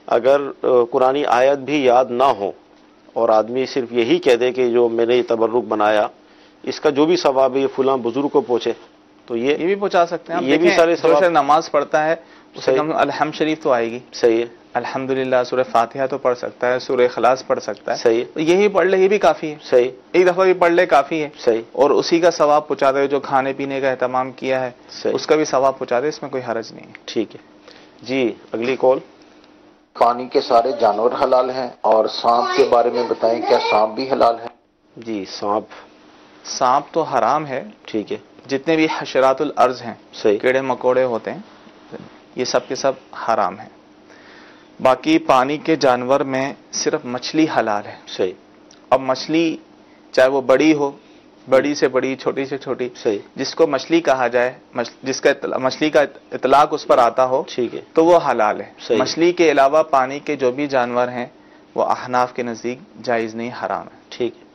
اگر قرآنی آیت بھی یاد نہ ہو اور آدمی صرف یہی کہہ دے کہ جو میں نے یہ تبرک بنایا اس کا جو بھی ثواب ہے یہ فلاں بزرگ کو پہنچے، تو یہ بھی پہنچا سکتے ہیں. یہ بھی سارے جو نماز پڑھتا ہے اسے کم الحمد شریف تو آئے گی. صحیح ہے. الحمدللہ سورہ فاتحہ تو پڑھ سکتا ہے، سورہ اخلاص پڑھ سکتا ہے. صحیح. یہی پڑھ لے، یہ بھی کافی ہے. صحیح. ایک دفعہ بھی پڑھ لے کافی ہے. صحیح. اور اسی کا ثواب پہنچا دے. جو کھانے پینے کا اہتمام کیا ہے اس کا بھی ثواب پہنچا دے، اس میں کوئی حرج نہیں ہے. ٹھیک ہے جی. اگلی کال. پانی کے سارے جانور حلال ہیں، اور سانپ کے بارے میں بتائیں، کیا سانپ بھی حلال ہے؟ جی سانپ تو حرام ہے. ٹھیک ہے. جتنے بھی حشرات الارض ہیں، کیڑے مکوڑے ہوتے ہیں، یہ سب کے سب حرام ہیں. باقی پانی کے جانور میں صرف مچھلی حلال ہے. صحیح. اب مچھلی چاہے وہ بڑی ہو، بڑی سے بڑی، چھوٹی سے چھوٹی، صحیح، جس کو مچھلی کہا جائے، جس کا مچھلی کا اطلاق اس پر آتا ہو، ٹھیک ہے، تو وہ حلال ہے. صحیح. مچھلی کے علاوہ پانی کے جو بھی جانور ہیں وہ احناف کے نزدیک جائز نہیں، حرام ہے. ٹھیک ہے.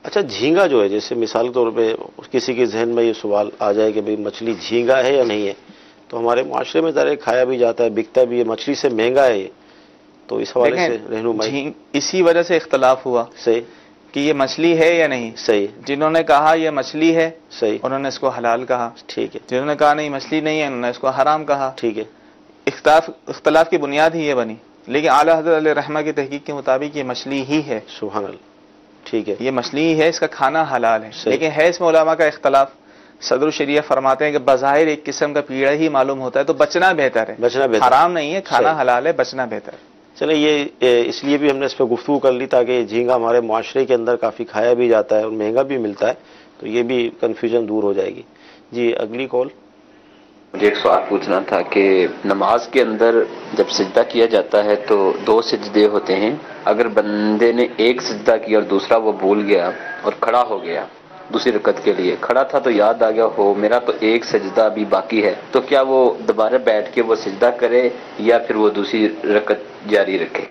اچھا، جھینگا جو ہے، جیسے مثال کے طور پہ کسی کے ذہن میں یہ سوال آ جائے کہ بھئی مچھلی جھینگا ہے یا نہیں ہے، تو ہمارے معاشرے میں ظاہر کھایا بھی جاتا ہے، بکتا بھی ہے، مچھلی سے مہنگا ہے یہ، تو اس حوالے سے رہنمائی. اسی وجہ سے اختلاف ہوا. صحیح. کہ یہ مچھلی ہے یا نہیں. صحیح. جنہوں نے کہا یہ مچھلی ہے، صحیح، انہوں نے اس کو حلال کہا. ٹھیک ہے. جنہوں نے کہا نہیں مچھلی نہیں ہے، انہوں نے اس کو حرام کہا. ٹھیک ہے. اختلاف کی بنیاد ہی یہ بنی. لیکن اعلیٰ حضرت علیہ رحمہ کی تحقیق کے مطابق یہ مچھلی ہی ہے. سبحان اللہ. ٹھیک ہے. یہ مچھلی ہی ہے، اس کا کھانا حلال ہے. لیکن ہے اس میں علماء کا اختلاف. صدر الشریعہ فرماتے ہیں کہ بظاہر ایک قسم کا پیڑا ہی معلوم ہوتا ہے تو بچنا بہتر ہے. بچنا بہتر، حرام نہیں ہے، کھانا حلال ہے، بچنا بہتر ہے. چلے، یہ اس لیے بھی ہم نے اس پہ گفتگو کر لی تاکہ جھینگا ہمارے معاشرے کے اندر کافی کھایا بھی جاتا ہے اور مہنگا بھی ملتا ہے، تو یہ بھی کنفیوژن دور ہو جائے گی. جی اگلی کال. مجھے ایک سوال پوچھنا تھا کہ نماز کے اندر جب سجدہ کیا جاتا ہے تو 2 سجدے ہوتے ہیں. اگر بندے نے ایک سجدہ کیا اور دوسرا وہ بھول گیا اور کھڑا ہو گیا دوسری رکعت کے لیے، کھڑا تھا تو یاد آ گیا ہو میرا تو ایک سجدہ بھی باقی ہے، تو کیا وہ دوبارہ بیٹھ کے وہ سجدہ کرے یا پھر وہ دوسری رکعت جاری رکھے؟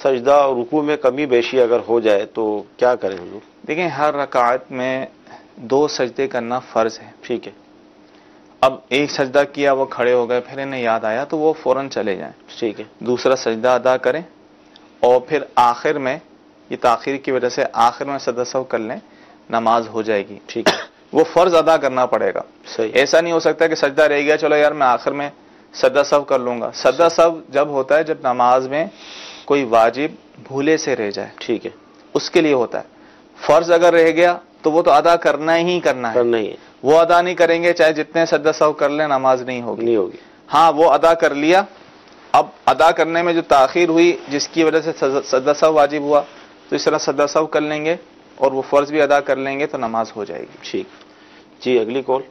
سجدہ اور رکوع میں کمی بیشی اگر ہو جائے تو کیا کریں حضور؟ دیکھیں، ہر رکعت میں 2 سجدے کرنا فرض ہے. ٹھیک ہے. اب ایک سجدہ کیا، وہ کھڑے ہو گئے، پھر انہیں یاد آیا تو وہ فوراً چلے جائیں. ٹھیک ہے. دوسرا سجدہ ادا کریں اور پھر آخر میں، یہ تاخیر کی وجہ سے آخر میں سجدہ سہو کر لیں، نماز ہو جائے گی. ٹھیک ہے. وہ فرض ادا کرنا پڑے گا. صحیح. ایسا نہیں ہو سکتا کہ سجدہ رہ گیا، چلو یار میں آخر میں سجدہ سہو کر لوں گا. سجدہ سہو جب ہوتا ہے جب نماز میں کوئی واجب بھولے سے رہ جائے. ٹھیک ہے. اس کے لیے ہوتا ہے. فرض اگر رہ گیا تو وہ تو ادا کرنا ہی کرنا ہے. وہ ادا نہیں کریں گے چاہے جتنے سجدہ سہو کر لیں، نماز نہیں ہوگی. ہاں، وہ ادا کر لیا. اب ادا کرنے میں جو تاخیر ہوئی جس کی وجہ سے سجدہ سہو واجب ہوا، تو اس طرح سجدہ سہو کر لیں گے اور وہ فرض بھی ادا کر لیں گے تو نماز ہو جائے گی. ٹھیک. جی اگلی کال.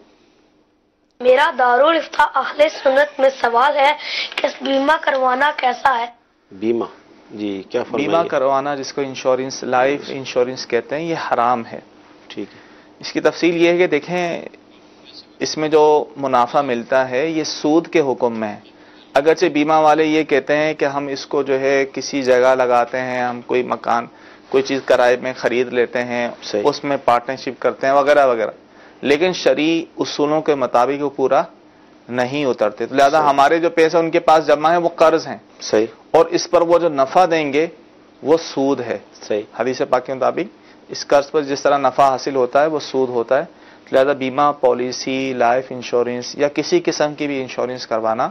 میرا دارالفتہ اہل سنت میں سوال ہے کہ بیمہ کروانا کیسا ہے؟ بیمہ، جی کیا فرمائیں گے؟ بیمہ کروانا جس کو انشورنس، لائف انشورنس کہتے ہیں، یہ حرام ہے. ٹھیک ہے. اس کی تفصیل یہ ہے کہ دیکھیں، اس میں جو منافع ملتا ہے یہ سود کے حکم میں ہے. اگرچہ بیمہ والے یہ کہتے ہیں کہ ہم اس کو جو ہے کسی جگہ لگاتے ہیں، ہم کوئی مکان، کوئی چیز کرائے میں خرید لیتے ہیں، اس میں پارٹنرشپ کرتے ہیں وغیرہ وغیرہ، لیکن شرعی اصولوں کے مطابق وہ پورا نہیں اترتے. تو لہذا ہمارے جو پیسے ان کے پاس جمع ہیں وہ قرض ہیں. صحیح. اور اس پر وہ جو نفع دیں گے وہ سود ہے. صحیح. حدیث پاک کے مطابق اس قرض پر جس طرح نفع حاصل ہوتا ہے وہ سود ہوتا ہے. لہذا بیمہ پالیسی، لائف انشورنس یا کسی قسم کی بھی انشورنس کروانا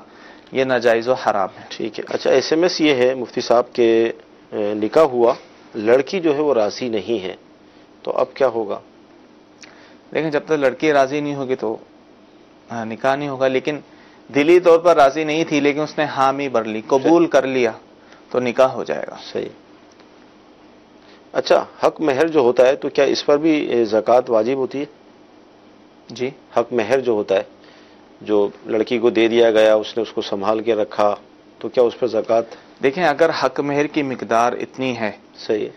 یہ ناجائز و حرام ہے. ٹھیک ہے. اچھا، SMS یہ ہے مفتی صاحب کہ نکاح ہوا، لڑکی جو ہے وہ راضی نہیں ہے، تو اب کیا ہوگا؟ لیکن جب تک لڑکی راضی نہیں ہوگی تو نکاح نہیں ہوگا. لیکن دلی طور پر راضی نہیں تھی لیکن اس نے حامی بھر لی، قبول کر لیا تو نکاح ہو جائے گا. صحیح. اچھا، حق مہر جو ہوتا ہے تو کیا اس پر بھی زکوٰۃ واجب ہوتی ہے؟ جی. حق مہر جو ہوتا ہے، جو لڑکی کو دے دیا گیا، اس نے اس کو سنبھال کے رکھا، تو کیا اس پر زکوٰۃ؟ دیکھیں، اگر حق مہر کی مقدار اتنی ہے، صحیح،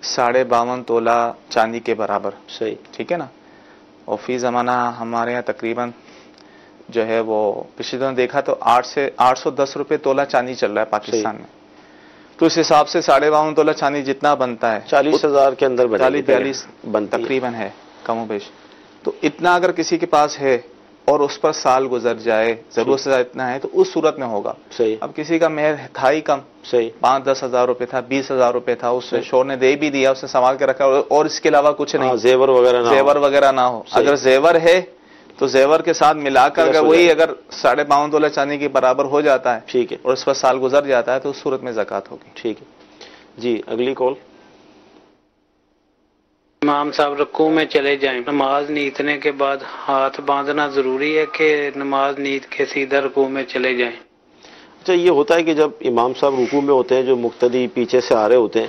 52.5 تولہ چاندی کے برابر، صحیح، ٹھیک ہے نا، اور فی زمانہ ہمارے یہاں تقریباً جو ہے وہ پچھلے دنوں دیکھا تو 810 روپے تولہ چاندی چل رہا ہے پاکستان میں. تو اس حساب سے 52.5 تولہ چاندی جتنا بنتا ہے 40,000 کے اندر 40-42 بنتی تقریباً ہے کم و بیش. تو اتنا اگر کسی کے پاس ہے اور اس پر سال گزر جائے, ضرورت سے زیادہ اتنا ہے, تو اس صورت میں ہوگا. صحیح. اب کسی کا مہر تھا ہی کم, صحیح, 5-10 ہزار روپے تھا, 20,000 روپے تھا, اس سے شور نے دے بھی دیا, اس نے سنبھال کے رکھا, اور اس کے علاوہ کچھ نہیں, زیور وغیرہ نہ ہو. اگر زیور ہے تو زیور کے ساتھ ملا کر اگر وہی اگر 52.5 تولہ چاندی کے برابر ہو جاتا ہے, ٹھیک ہے, اور اس پر سال گزر جاتا ہے, تو اس صورت میں زکوٰۃ ہوگی. ٹھیک ہے جی. اگلی کال. امام صاحب رکوع میں چلے جائیں, نماز نیتنے کے بعد ہاتھ باندھنا ضروری ہے کہ نماز نیت کے سیدھا رکوع میں چلے جائیں؟ اچھا, یہ ہوتا ہے کہ جب امام صاحب رکوع میں ہوتے ہیں, جو مقتدی پیچھے سے آ رہے ہوتے ہیں,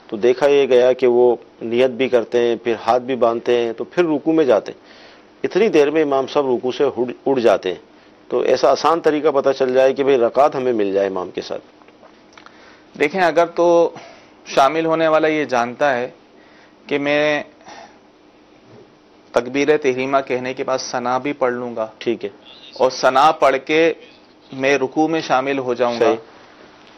تو دیکھا یہ گیا کہ وہ نیت بھی کرتے ہیں, پھر ہاتھ بھی باندھتے ہیں, تو پھر رکوع میں جاتے ہیں. اتنی دیر میں امام صاحب رکوع سے اڑ جاتے ہیں, تو ایسا آسان طریقہ پتہ چل جائے کہ بھئی رکعت ہمیں مل جائے امام کے ساتھ. دیکھیں, اگر تو شامل ہونے والا یہ جانتا ہے کہ میں تکبیر تحریمہ کہنے کے بعد ثنا بھی پڑھ لوں گا, ٹھیک ہے, اور ثنا پڑھ کے میں رکوع میں شامل ہو جاؤں گا,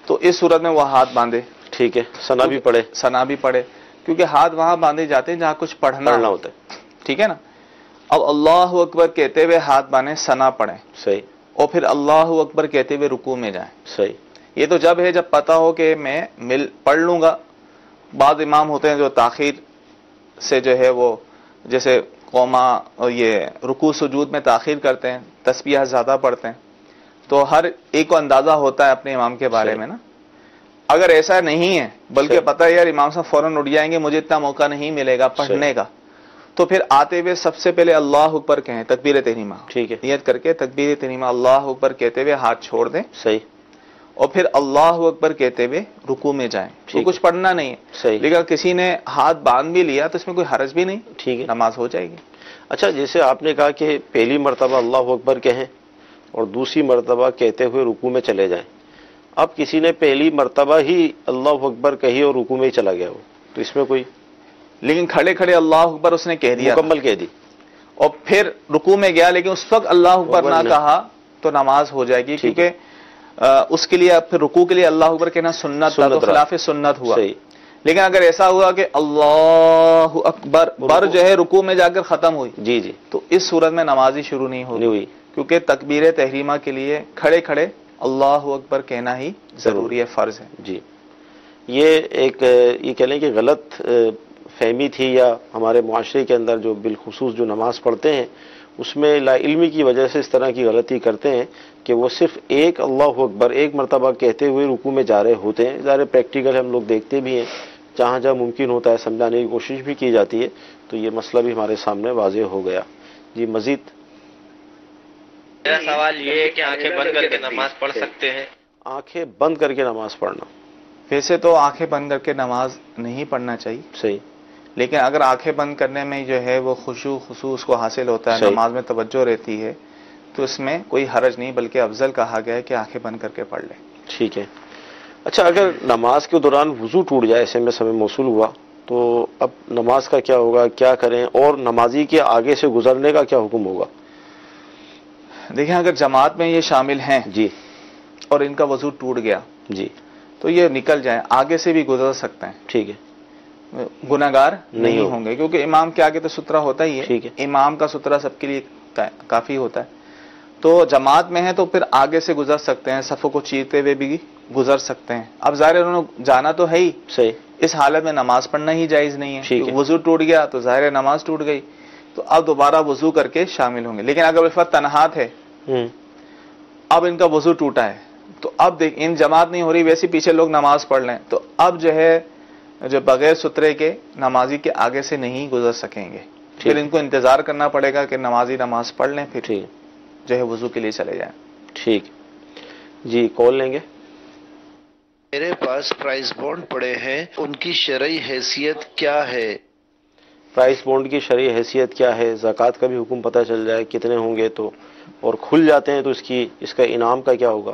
تو اس صورت میں وہ ہاتھ باندھے. ٹھیک ہے, ثنا بھی پڑھے, کیونکہ ہاتھ وہاں باندھے جاتے ہیں جہاں کچھ پڑھنا ہوتا ہے. ٹھیک ہے نا. اب اللہ اکبر کہتے ہوئے ہاتھ باندھیں, ثنا پڑھیں, صحیح, اور پھر اللہ اکبر کہتے ہوئے رکوع میں جائیں. صحیح. یہ تو جب ہے جب پتہ ہو کہ میں پڑھ لوں گا. بعض امام ہوتے ہیں جو تاخیر سے جو ہے وہ جیسے قوما اور یہ رکوع سجود میں تاخیر کرتے ہیں, تسبیح زیادہ پڑھتے ہیں, تو ہر ایک کو اندازہ ہوتا ہے اپنے امام کے بارے میں نا. اگر ایسا نہیں ہے, بلکہ پتہ ہے یار امام صاحب فوراً اٹھ جائیں گے, مجھے اتنا موقع نہیں ملے گا پڑھنے کا, تو پھر آتے ہوئے سب سے پہلے اللہ اکبر کہیں, تکبیر تحریمہ, ٹھیک ہے, نیت کر کے تکبیر تحریمہ اللہ اکبر کہتے ہوئے ہاتھ چھوڑ دیں. صحیح. اور پھر اللہ اکبر کہتے ہوئے رکوع میں جائیں. تو کچھ پڑھنا نہیں ہے. صحیح. لیکن کسی نے ہاتھ باندھ بھی لیا تو اس میں کوئی حرج بھی نہیں, ٹھیک ہے, نماز ہو جائے گی. اچھا, جیسے آپ نے کہا کہ پہلی مرتبہ اللہ اکبر کہیں اور دوسری مرتبہ کہتے ہوئے رکوع میں چلے جائیں. اب کسی نے پہلی مرتبہ ہی اللہ اکبر کہی اور رکوع میں ہی چلا گیا, تو اس میں کوئی, لیکن کھڑے کھڑے اللہ اکبر اس نے کہہ دیا, مکمل کہہ دی, اور پھر رکوع میں گیا لیکن اس وقت اللہ اکبر نہ کہا, تو نماز ہو جائے گی, کیونکہ اس کے لیے پھر رکوع کے لیے اللہ اکبر کہنا سنت تھا, تو خلاف سنت ہوا. لیکن اگر ایسا ہوا کہ اللہ اکبر بر جو ہے رکوع میں جا کر ختم ہوئی, جی جی, تو اس صورت میں نماز ہی شروع نہیں ہوئی, کیونکہ تکبیر تحریمہ کے لیے کھڑے کھڑے اللہ اکبر کہنا ہی ضروری ہے, فرض ہے. جی, یہ ایک یہ کہہ لیں کہ غلط فہمی تھی, یا ہمارے معاشرے کے اندر جو بالخصوص جو نماز پڑھتے ہیں اس میں لا علمی کی وجہ سے اس طرح کی غلطی کرتے ہیں کہ وہ صرف ایک اللہ اکبر ایک مرتبہ کہتے ہوئے رکوع میں جا رہے ہوتے ہیں. ظاہر پریکٹیکل ہم لوگ دیکھتے بھی ہیں, جہاں جہاں ممکن ہوتا ہے سمجھانے کی کوشش بھی کی جاتی ہے, تو یہ مسئلہ بھی ہمارے سامنے واضح ہو گیا. جی مزید. میرا سوال یہ ہے کہ آنکھیں بند کر کے نماز پڑھ سکتے ہیں؟ آنکھیں بند کر کے نماز پڑھنا, ویسے تو آنکھیں بند کر کے نماز نہیں پڑھنا چاہیے, صحیح, لیکن اگر آنکھیں بند کرنے میں جو ہے وہ خشوع خصوع اس کو حاصل ہوتا ہے, نماز میں توجہ رہتی ہے, تو اس میں کوئی حرج نہیں, بلکہ افضل کہا گیا ہے کہ آنکھیں بند کر کے پڑھ لیں. ٹھیک ہے. اچھا, اگر نماز کے دوران وضو ٹوٹ جائے, ایسے میں سمے موصول ہوا, تو اب نماز کا کیا ہوگا, کیا کریں, اور نمازی کے آگے سے گزرنے کا کیا حکم ہوگا؟ دیکھیں, اگر جماعت میں یہ شامل ہیں جی, اور ان کا وضو ٹوٹ گیا جی, تو یہ نکل جائیں, آگے سے بھی گزر سکتے ہیں. ٹھیک ہے, گناہگار نہیں ہوں گے, کیونکہ امام کے آگے تو سترہ ہوتا ہی ہے. ٹھیک ہے, امام کا سترہ سب کے لیے کافی ہوتا ہے. تو جماعت میں ہے تو پھر آگے سے گزر سکتے ہیں, صفوں کو چیرتے ہوئے بھی گزر سکتے ہیں. اب ظاہر انہوں نے جانا تو ہے ہی, صحیح, اس حالت میں نماز پڑھنا ہی جائز نہیں ہے. وضو ٹوٹ گیا تو ظاہر نماز ٹوٹ گئی, تو اب دوبارہ وضو کر کے شامل ہوں گے. لیکن اگر اس وقت تنہا تھے, اب ان کا وضو ٹوٹا ہے, تو اب دیکھ ان جماعت نہیں ہو رہی, ویسے پیچھے لوگ نماز پڑھ لیں, تو اب جو ہے جو بغیر سترے کے نمازی کے آگے سے نہیں گزر سکیں گے. پھر ان کو انتظار کرنا پڑے گا کہ نمازی نماز پڑھ لیں, پھر جو ہے وضو کے لیے چلے جائیں. ٹھیک جی, کال لیں گے. میرے پاس پرائز بانڈ پڑے ہیں, ان کی شرعی حیثیت کیا ہے؟ پرائز بانڈ کی شرعی حیثیت کیا ہے؟ زکوٰۃ کا بھی حکم پتہ چل جائے کتنے ہوں گے, تو اور کھل جاتے ہیں تو اس کا انعام کا کیا ہوگا؟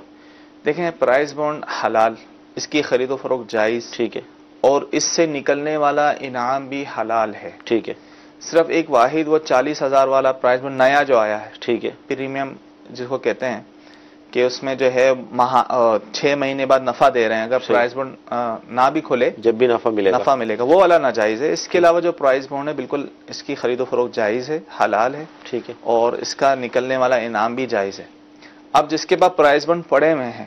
دیکھیں, پرائز بانڈ حلال, اس کی خرید و فروخت جائز, ٹھیک ہے, اور اس سے نکلنے والا انعام بھی حلال ہے. ٹھیک ہے, صرف ایک واحد وہ 40,000 والا پرائز بانڈ نیا جو آیا ہے, ٹھیک ہے, پریمیم جس کو کہتے ہیں, کہ اس میں جو ہے 6 مہینے بعد نفع دے رہے ہیں، اگر پرائز بانڈ نہ بھی کھلے جب بھی نفع ملے گا، وہ والا ناجائز ہے۔ اس کے علاوہ جو پرائز بانڈ ہے بالکل اس کی خرید و فروخت جائز ہے، حلال ہے، ٹھیک ہے، اور اس کا نکلنے والا انعام بھی جائز ہے۔ اب جس کے بعد پرائز بانڈ پڑے ہوئے ہیں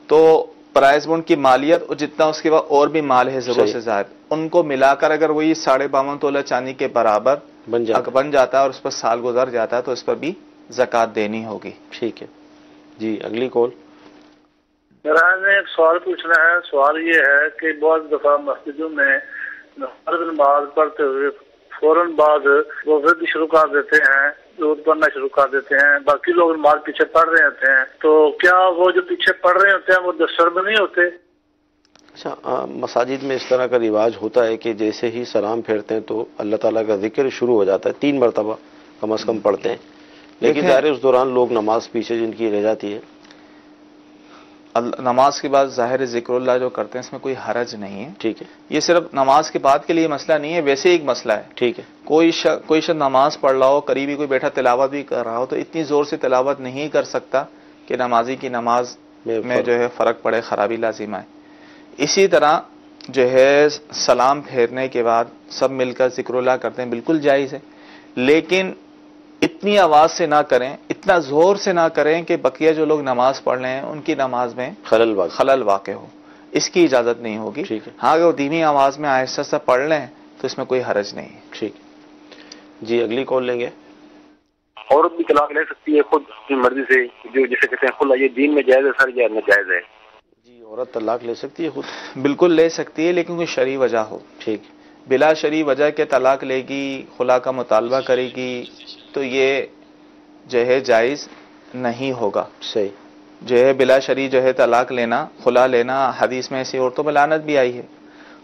تو پرائز بانڈ کی مالیت اور جتنا اس کے بعد اور بھی مال ہے ضرورت سے زائد، ان کو ملا کر اگر وہی 52.5 تولہ چاندی کے برابر بن جاتا ہے اور اس پر سال گزر جاتا ہے تو اس پر بھی زکوٰۃ دینی ہوگی۔ ٹھیک ہے جی، اگلی کال۔ میرا ایک سوال پوچھنا ہے۔ سوال یہ ہے کہ بہت دفعہ مسجدوں میں فرض نماز پڑھتے ہوئے فوراً بعد وہ بھی شروع کر دیتے ہیں، درود پڑھنا شروع کر دیتے ہیں، باقی لوگ نماز پیچھے پڑھ رہے ہوتے ہیں، تو کیا وہ جو پیچھے پڑھ رہے ہوتے ہیں وہ ڈسٹرب نہیں ہوتے؟ اچھا، مساجد میں اس طرح کا رواج ہوتا ہے کہ جیسے ہی سلام پھیرتے ہیں تو اللہ تعالیٰ کا ذکر شروع ہو جاتا ہے، 3 مرتبہ کم از کم پڑھتے ہیں، لیکن ظاہر اس دوران لوگ نماز پیچھے جن کی رہ جاتی ہے، نماز کے بعد ظاہر ذکر اللہ جو کرتے ہیں اس میں کوئی حرج نہیں ہے۔ ٹھیک ہے، یہ صرف نماز کے بعد کے لیے مسئلہ نہیں ہے، ویسے ایک مسئلہ ہے۔ ٹھیک ہے، کوئی شخص نماز پڑھ رہا ہو، قریبی کوئی بیٹھا تلاوت بھی کر رہا ہو تو اتنی زور سے تلاوت نہیں کر سکتا کہ نمازی کی نماز میں جو ہے فرق پڑے، خرابی لازم آئے۔ اسی طرح جو ہے سلام پھیرنے کے بعد سب مل کر ذکر اللہ کرتے ہیں، بالکل جائز ہے، لیکن اتنی آواز سے نہ کریں، اتنا زور سے نہ کریں کہ بقیہ جو لوگ نماز پڑھ رہے ہیں ان کی نماز میں خلل واقع ہو، اس کی اجازت نہیں ہوگی۔ ہاں اگر وہ دھیمی آواز میں آہستہ سے پڑھ لیں تو اس میں کوئی حرج نہیں ہے۔ ٹھیک جی، اگلی کال لیں گے۔ عورت بھی طلاق لے سکتی ہے خود اپنی مرضی سے، جو جسے کہتے ہیں خلا، یہ دین میں جائز ہے سر یا ناجائز ہے؟ جی، عورت طلاق لے سکتی ہے خود؟ بالکل لے سکتی ہے، لیکن کوئی شرعی وجہ ہو۔ ٹھیک، بلا شرعی وجہ کے طلاق لے گی، خلا کا مطالبہ کرے گی تو یہ جو ہے جائز نہیں ہوگا۔ صحیح، جو ہے بلا شرعی جو ہے طلاق لینا، خلا لینا، حدیث میں ایسی عورتوں میں لعنت بھی آئی ہے،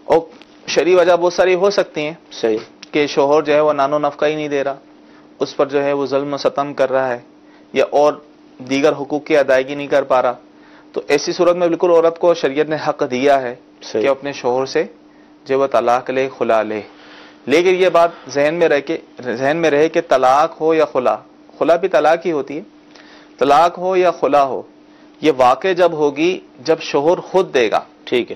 اور شرعی وجہ بہت ساری ہو سکتی ہیں۔ صحیح، کہ شوہر جو ہے وہ نان و نفقہ ہی نہیں دے رہا، اس پر جو ہے وہ ظلم و ستم کر رہا ہے، یا اور دیگر حقوق کی ادائیگی نہیں کر پا رہا، تو ایسی صورت میں بالکل عورت کو شریعت نے حق دیا ہے کہ اپنے شوہر سے جو وہ طلاق لے، خلا لے۔ لیکن یہ بات ذہن میں رہے کہ طلاق ہو یا خلا بھی طلاق ہی ہوتی ہے، طلاق ہو یا خلا ہو، یہ واقع جب ہوگی جب شوہر خود دے گا۔ ٹھیک ہے،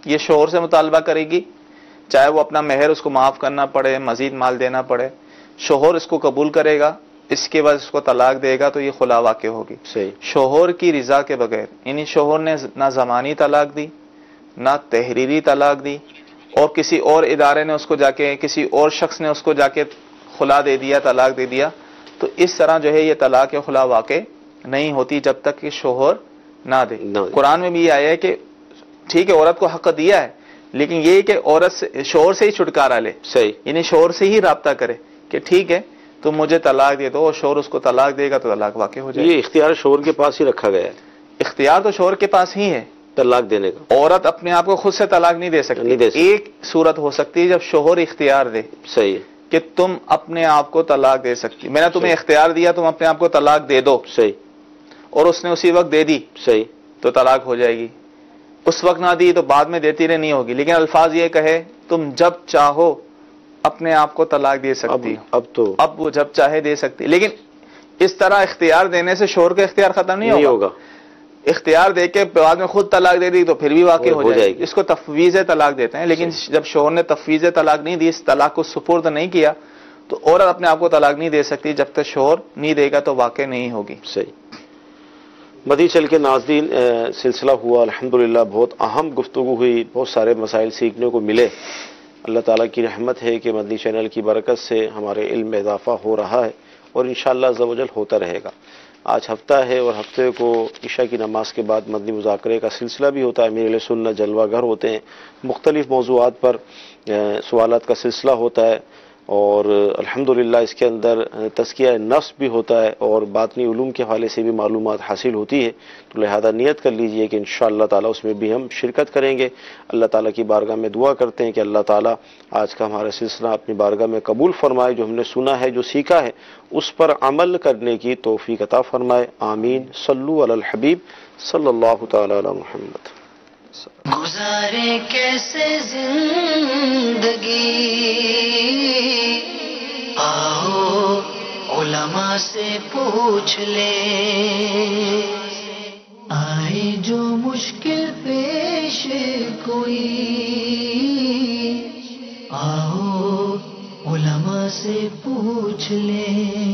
یہ شوہر سے مطالبہ کرے گی، چاہے وہ اپنا مہر اس کو معاف کرنا پڑے، مزید مال دینا پڑے، شوہر اس کو قبول کرے گا، اس کے بعد اس کو طلاق دے گا تو یہ خلا واقع ہوگی۔ صحیح، شوہر کی رضا کے بغیر، یعنی شوہر نے نہ زمانی طلاق دی، نہ تحریری طلاق دی، اور کسی اور ادارے نے اس کو جا کے، کسی اور شخص نے اس کو جا کے خلا دے دیا، طلاق دے دیا، تو اس طرح جو ہے یہ طلاق یا خلا واقع نہیں ہوتی جب تک کہ شوہر نہ دے۔ قرآن میں بھی یہ آیا ہے کہ ٹھیک ہے عورت کو حق دیا ہے، لیکن یہ کہ عورت سے شوہر سے ہی چھٹکارا لے۔ صحیح، یعنی شوہر سے ہی رابطہ کرے کہ ٹھیک ہے تم مجھے طلاق دے دو، اور شوہر اس کو طلاق دے گا تو طلاق واقع ہو جائے گا۔ یہ اختیار شوہر کے پاس ہی رکھا گیا ہے، اختیار تو شوہر کے پاس ہی ہے طلاق دینے کا۔ عورت اپنے آپ کو خود سے طلاق نہیں دے سکتی۔ ایک صورت ہو سکتی ہے جب شوہر اختیار دے، صحیح ہے، کہ تم اپنے آپ کو طلاق دے سکتی، میں نے تمہیں اختیار دیا تم اپنے آپ کو طلاق دے دو، صحیح، اور اس نے اسی وقت دے دی، صحیح، تو طلاق ہو جائے گی۔ اس وقت نہ دی تو بعد میں دیتی رہنی ہوگی، لیکن الفاظ یہ کہے تم جب چاہو اپنے آپ کو طلاق دے سکتی، اب وہ جب چاہے دے سکتی، لیکن اس طرح اختیار دینے سے شوہر کا اختیار ختم نہیں ہوگا۔ اختیار دے کے بعد میں خود طلاق دے دی تو پھر بھی واقع ہو جائے گی۔ اس کو تفویض طلاق دیتے ہیں، لیکن جب شوہر نے تفویض طلاق نہیں دی، اس طلاق کو سپرد نہیں کیا، تو عورت اپنے آپ کو طلاق نہیں دے سکتی، جب تک شوہر نہیں دے گا تو واقع نہیں ہوگی۔ صحیح۔ مدی چل کے ناظرین، سلسلہ ہوا الحمدللہ، بہت اہم گفتگو ہوئی، بہت سارے مسائل سیکھنے کو ملے۔ اللہ تعالیٰ کی رحمت ہے کہ مدنی چینل کی برکت سے ہمارے علم میں اضافہ ہو رہا ہے، اور انشاءاللہ عز و جل ہوتا رہے گا۔ آج ہفتہ ہے، اور ہفتے کو عشاء کی نماز کے بعد مدنی مذاکرے کا سلسلہ بھی ہوتا ہے، امیر اہل سنت جلوہ گھر ہوتے ہیں، مختلف موضوعات پر سوالات کا سلسلہ ہوتا ہے، اور الحمدللہ اس کے اندر تزکیہ نفس بھی ہوتا ہے، اور باطنی علوم کے حوالے سے بھی معلومات حاصل ہوتی ہے، تو لہذا نیت کر لیجئے کہ انشاءاللہ تعالیٰ اس میں بھی ہم شرکت کریں گے۔ اللہ تعالیٰ کی بارگاہ میں دعا کرتے ہیں کہ اللہ تعالیٰ آج کا ہمارا سلسلہ اپنی بارگاہ میں قبول فرمائے، جو ہم نے سنا ہے، جو سیکھا ہے، اس پر عمل کرنے کی توفیق عطا فرمائے، آمین۔ صلو علی الحبیب صلی اللہ تعالی علی محمد۔ گزارے کیسے زندگی، آؤ علماء سے پوچھ لیں۔ مشکل پیش کوئی، آؤ علماء سے پوچھ لیں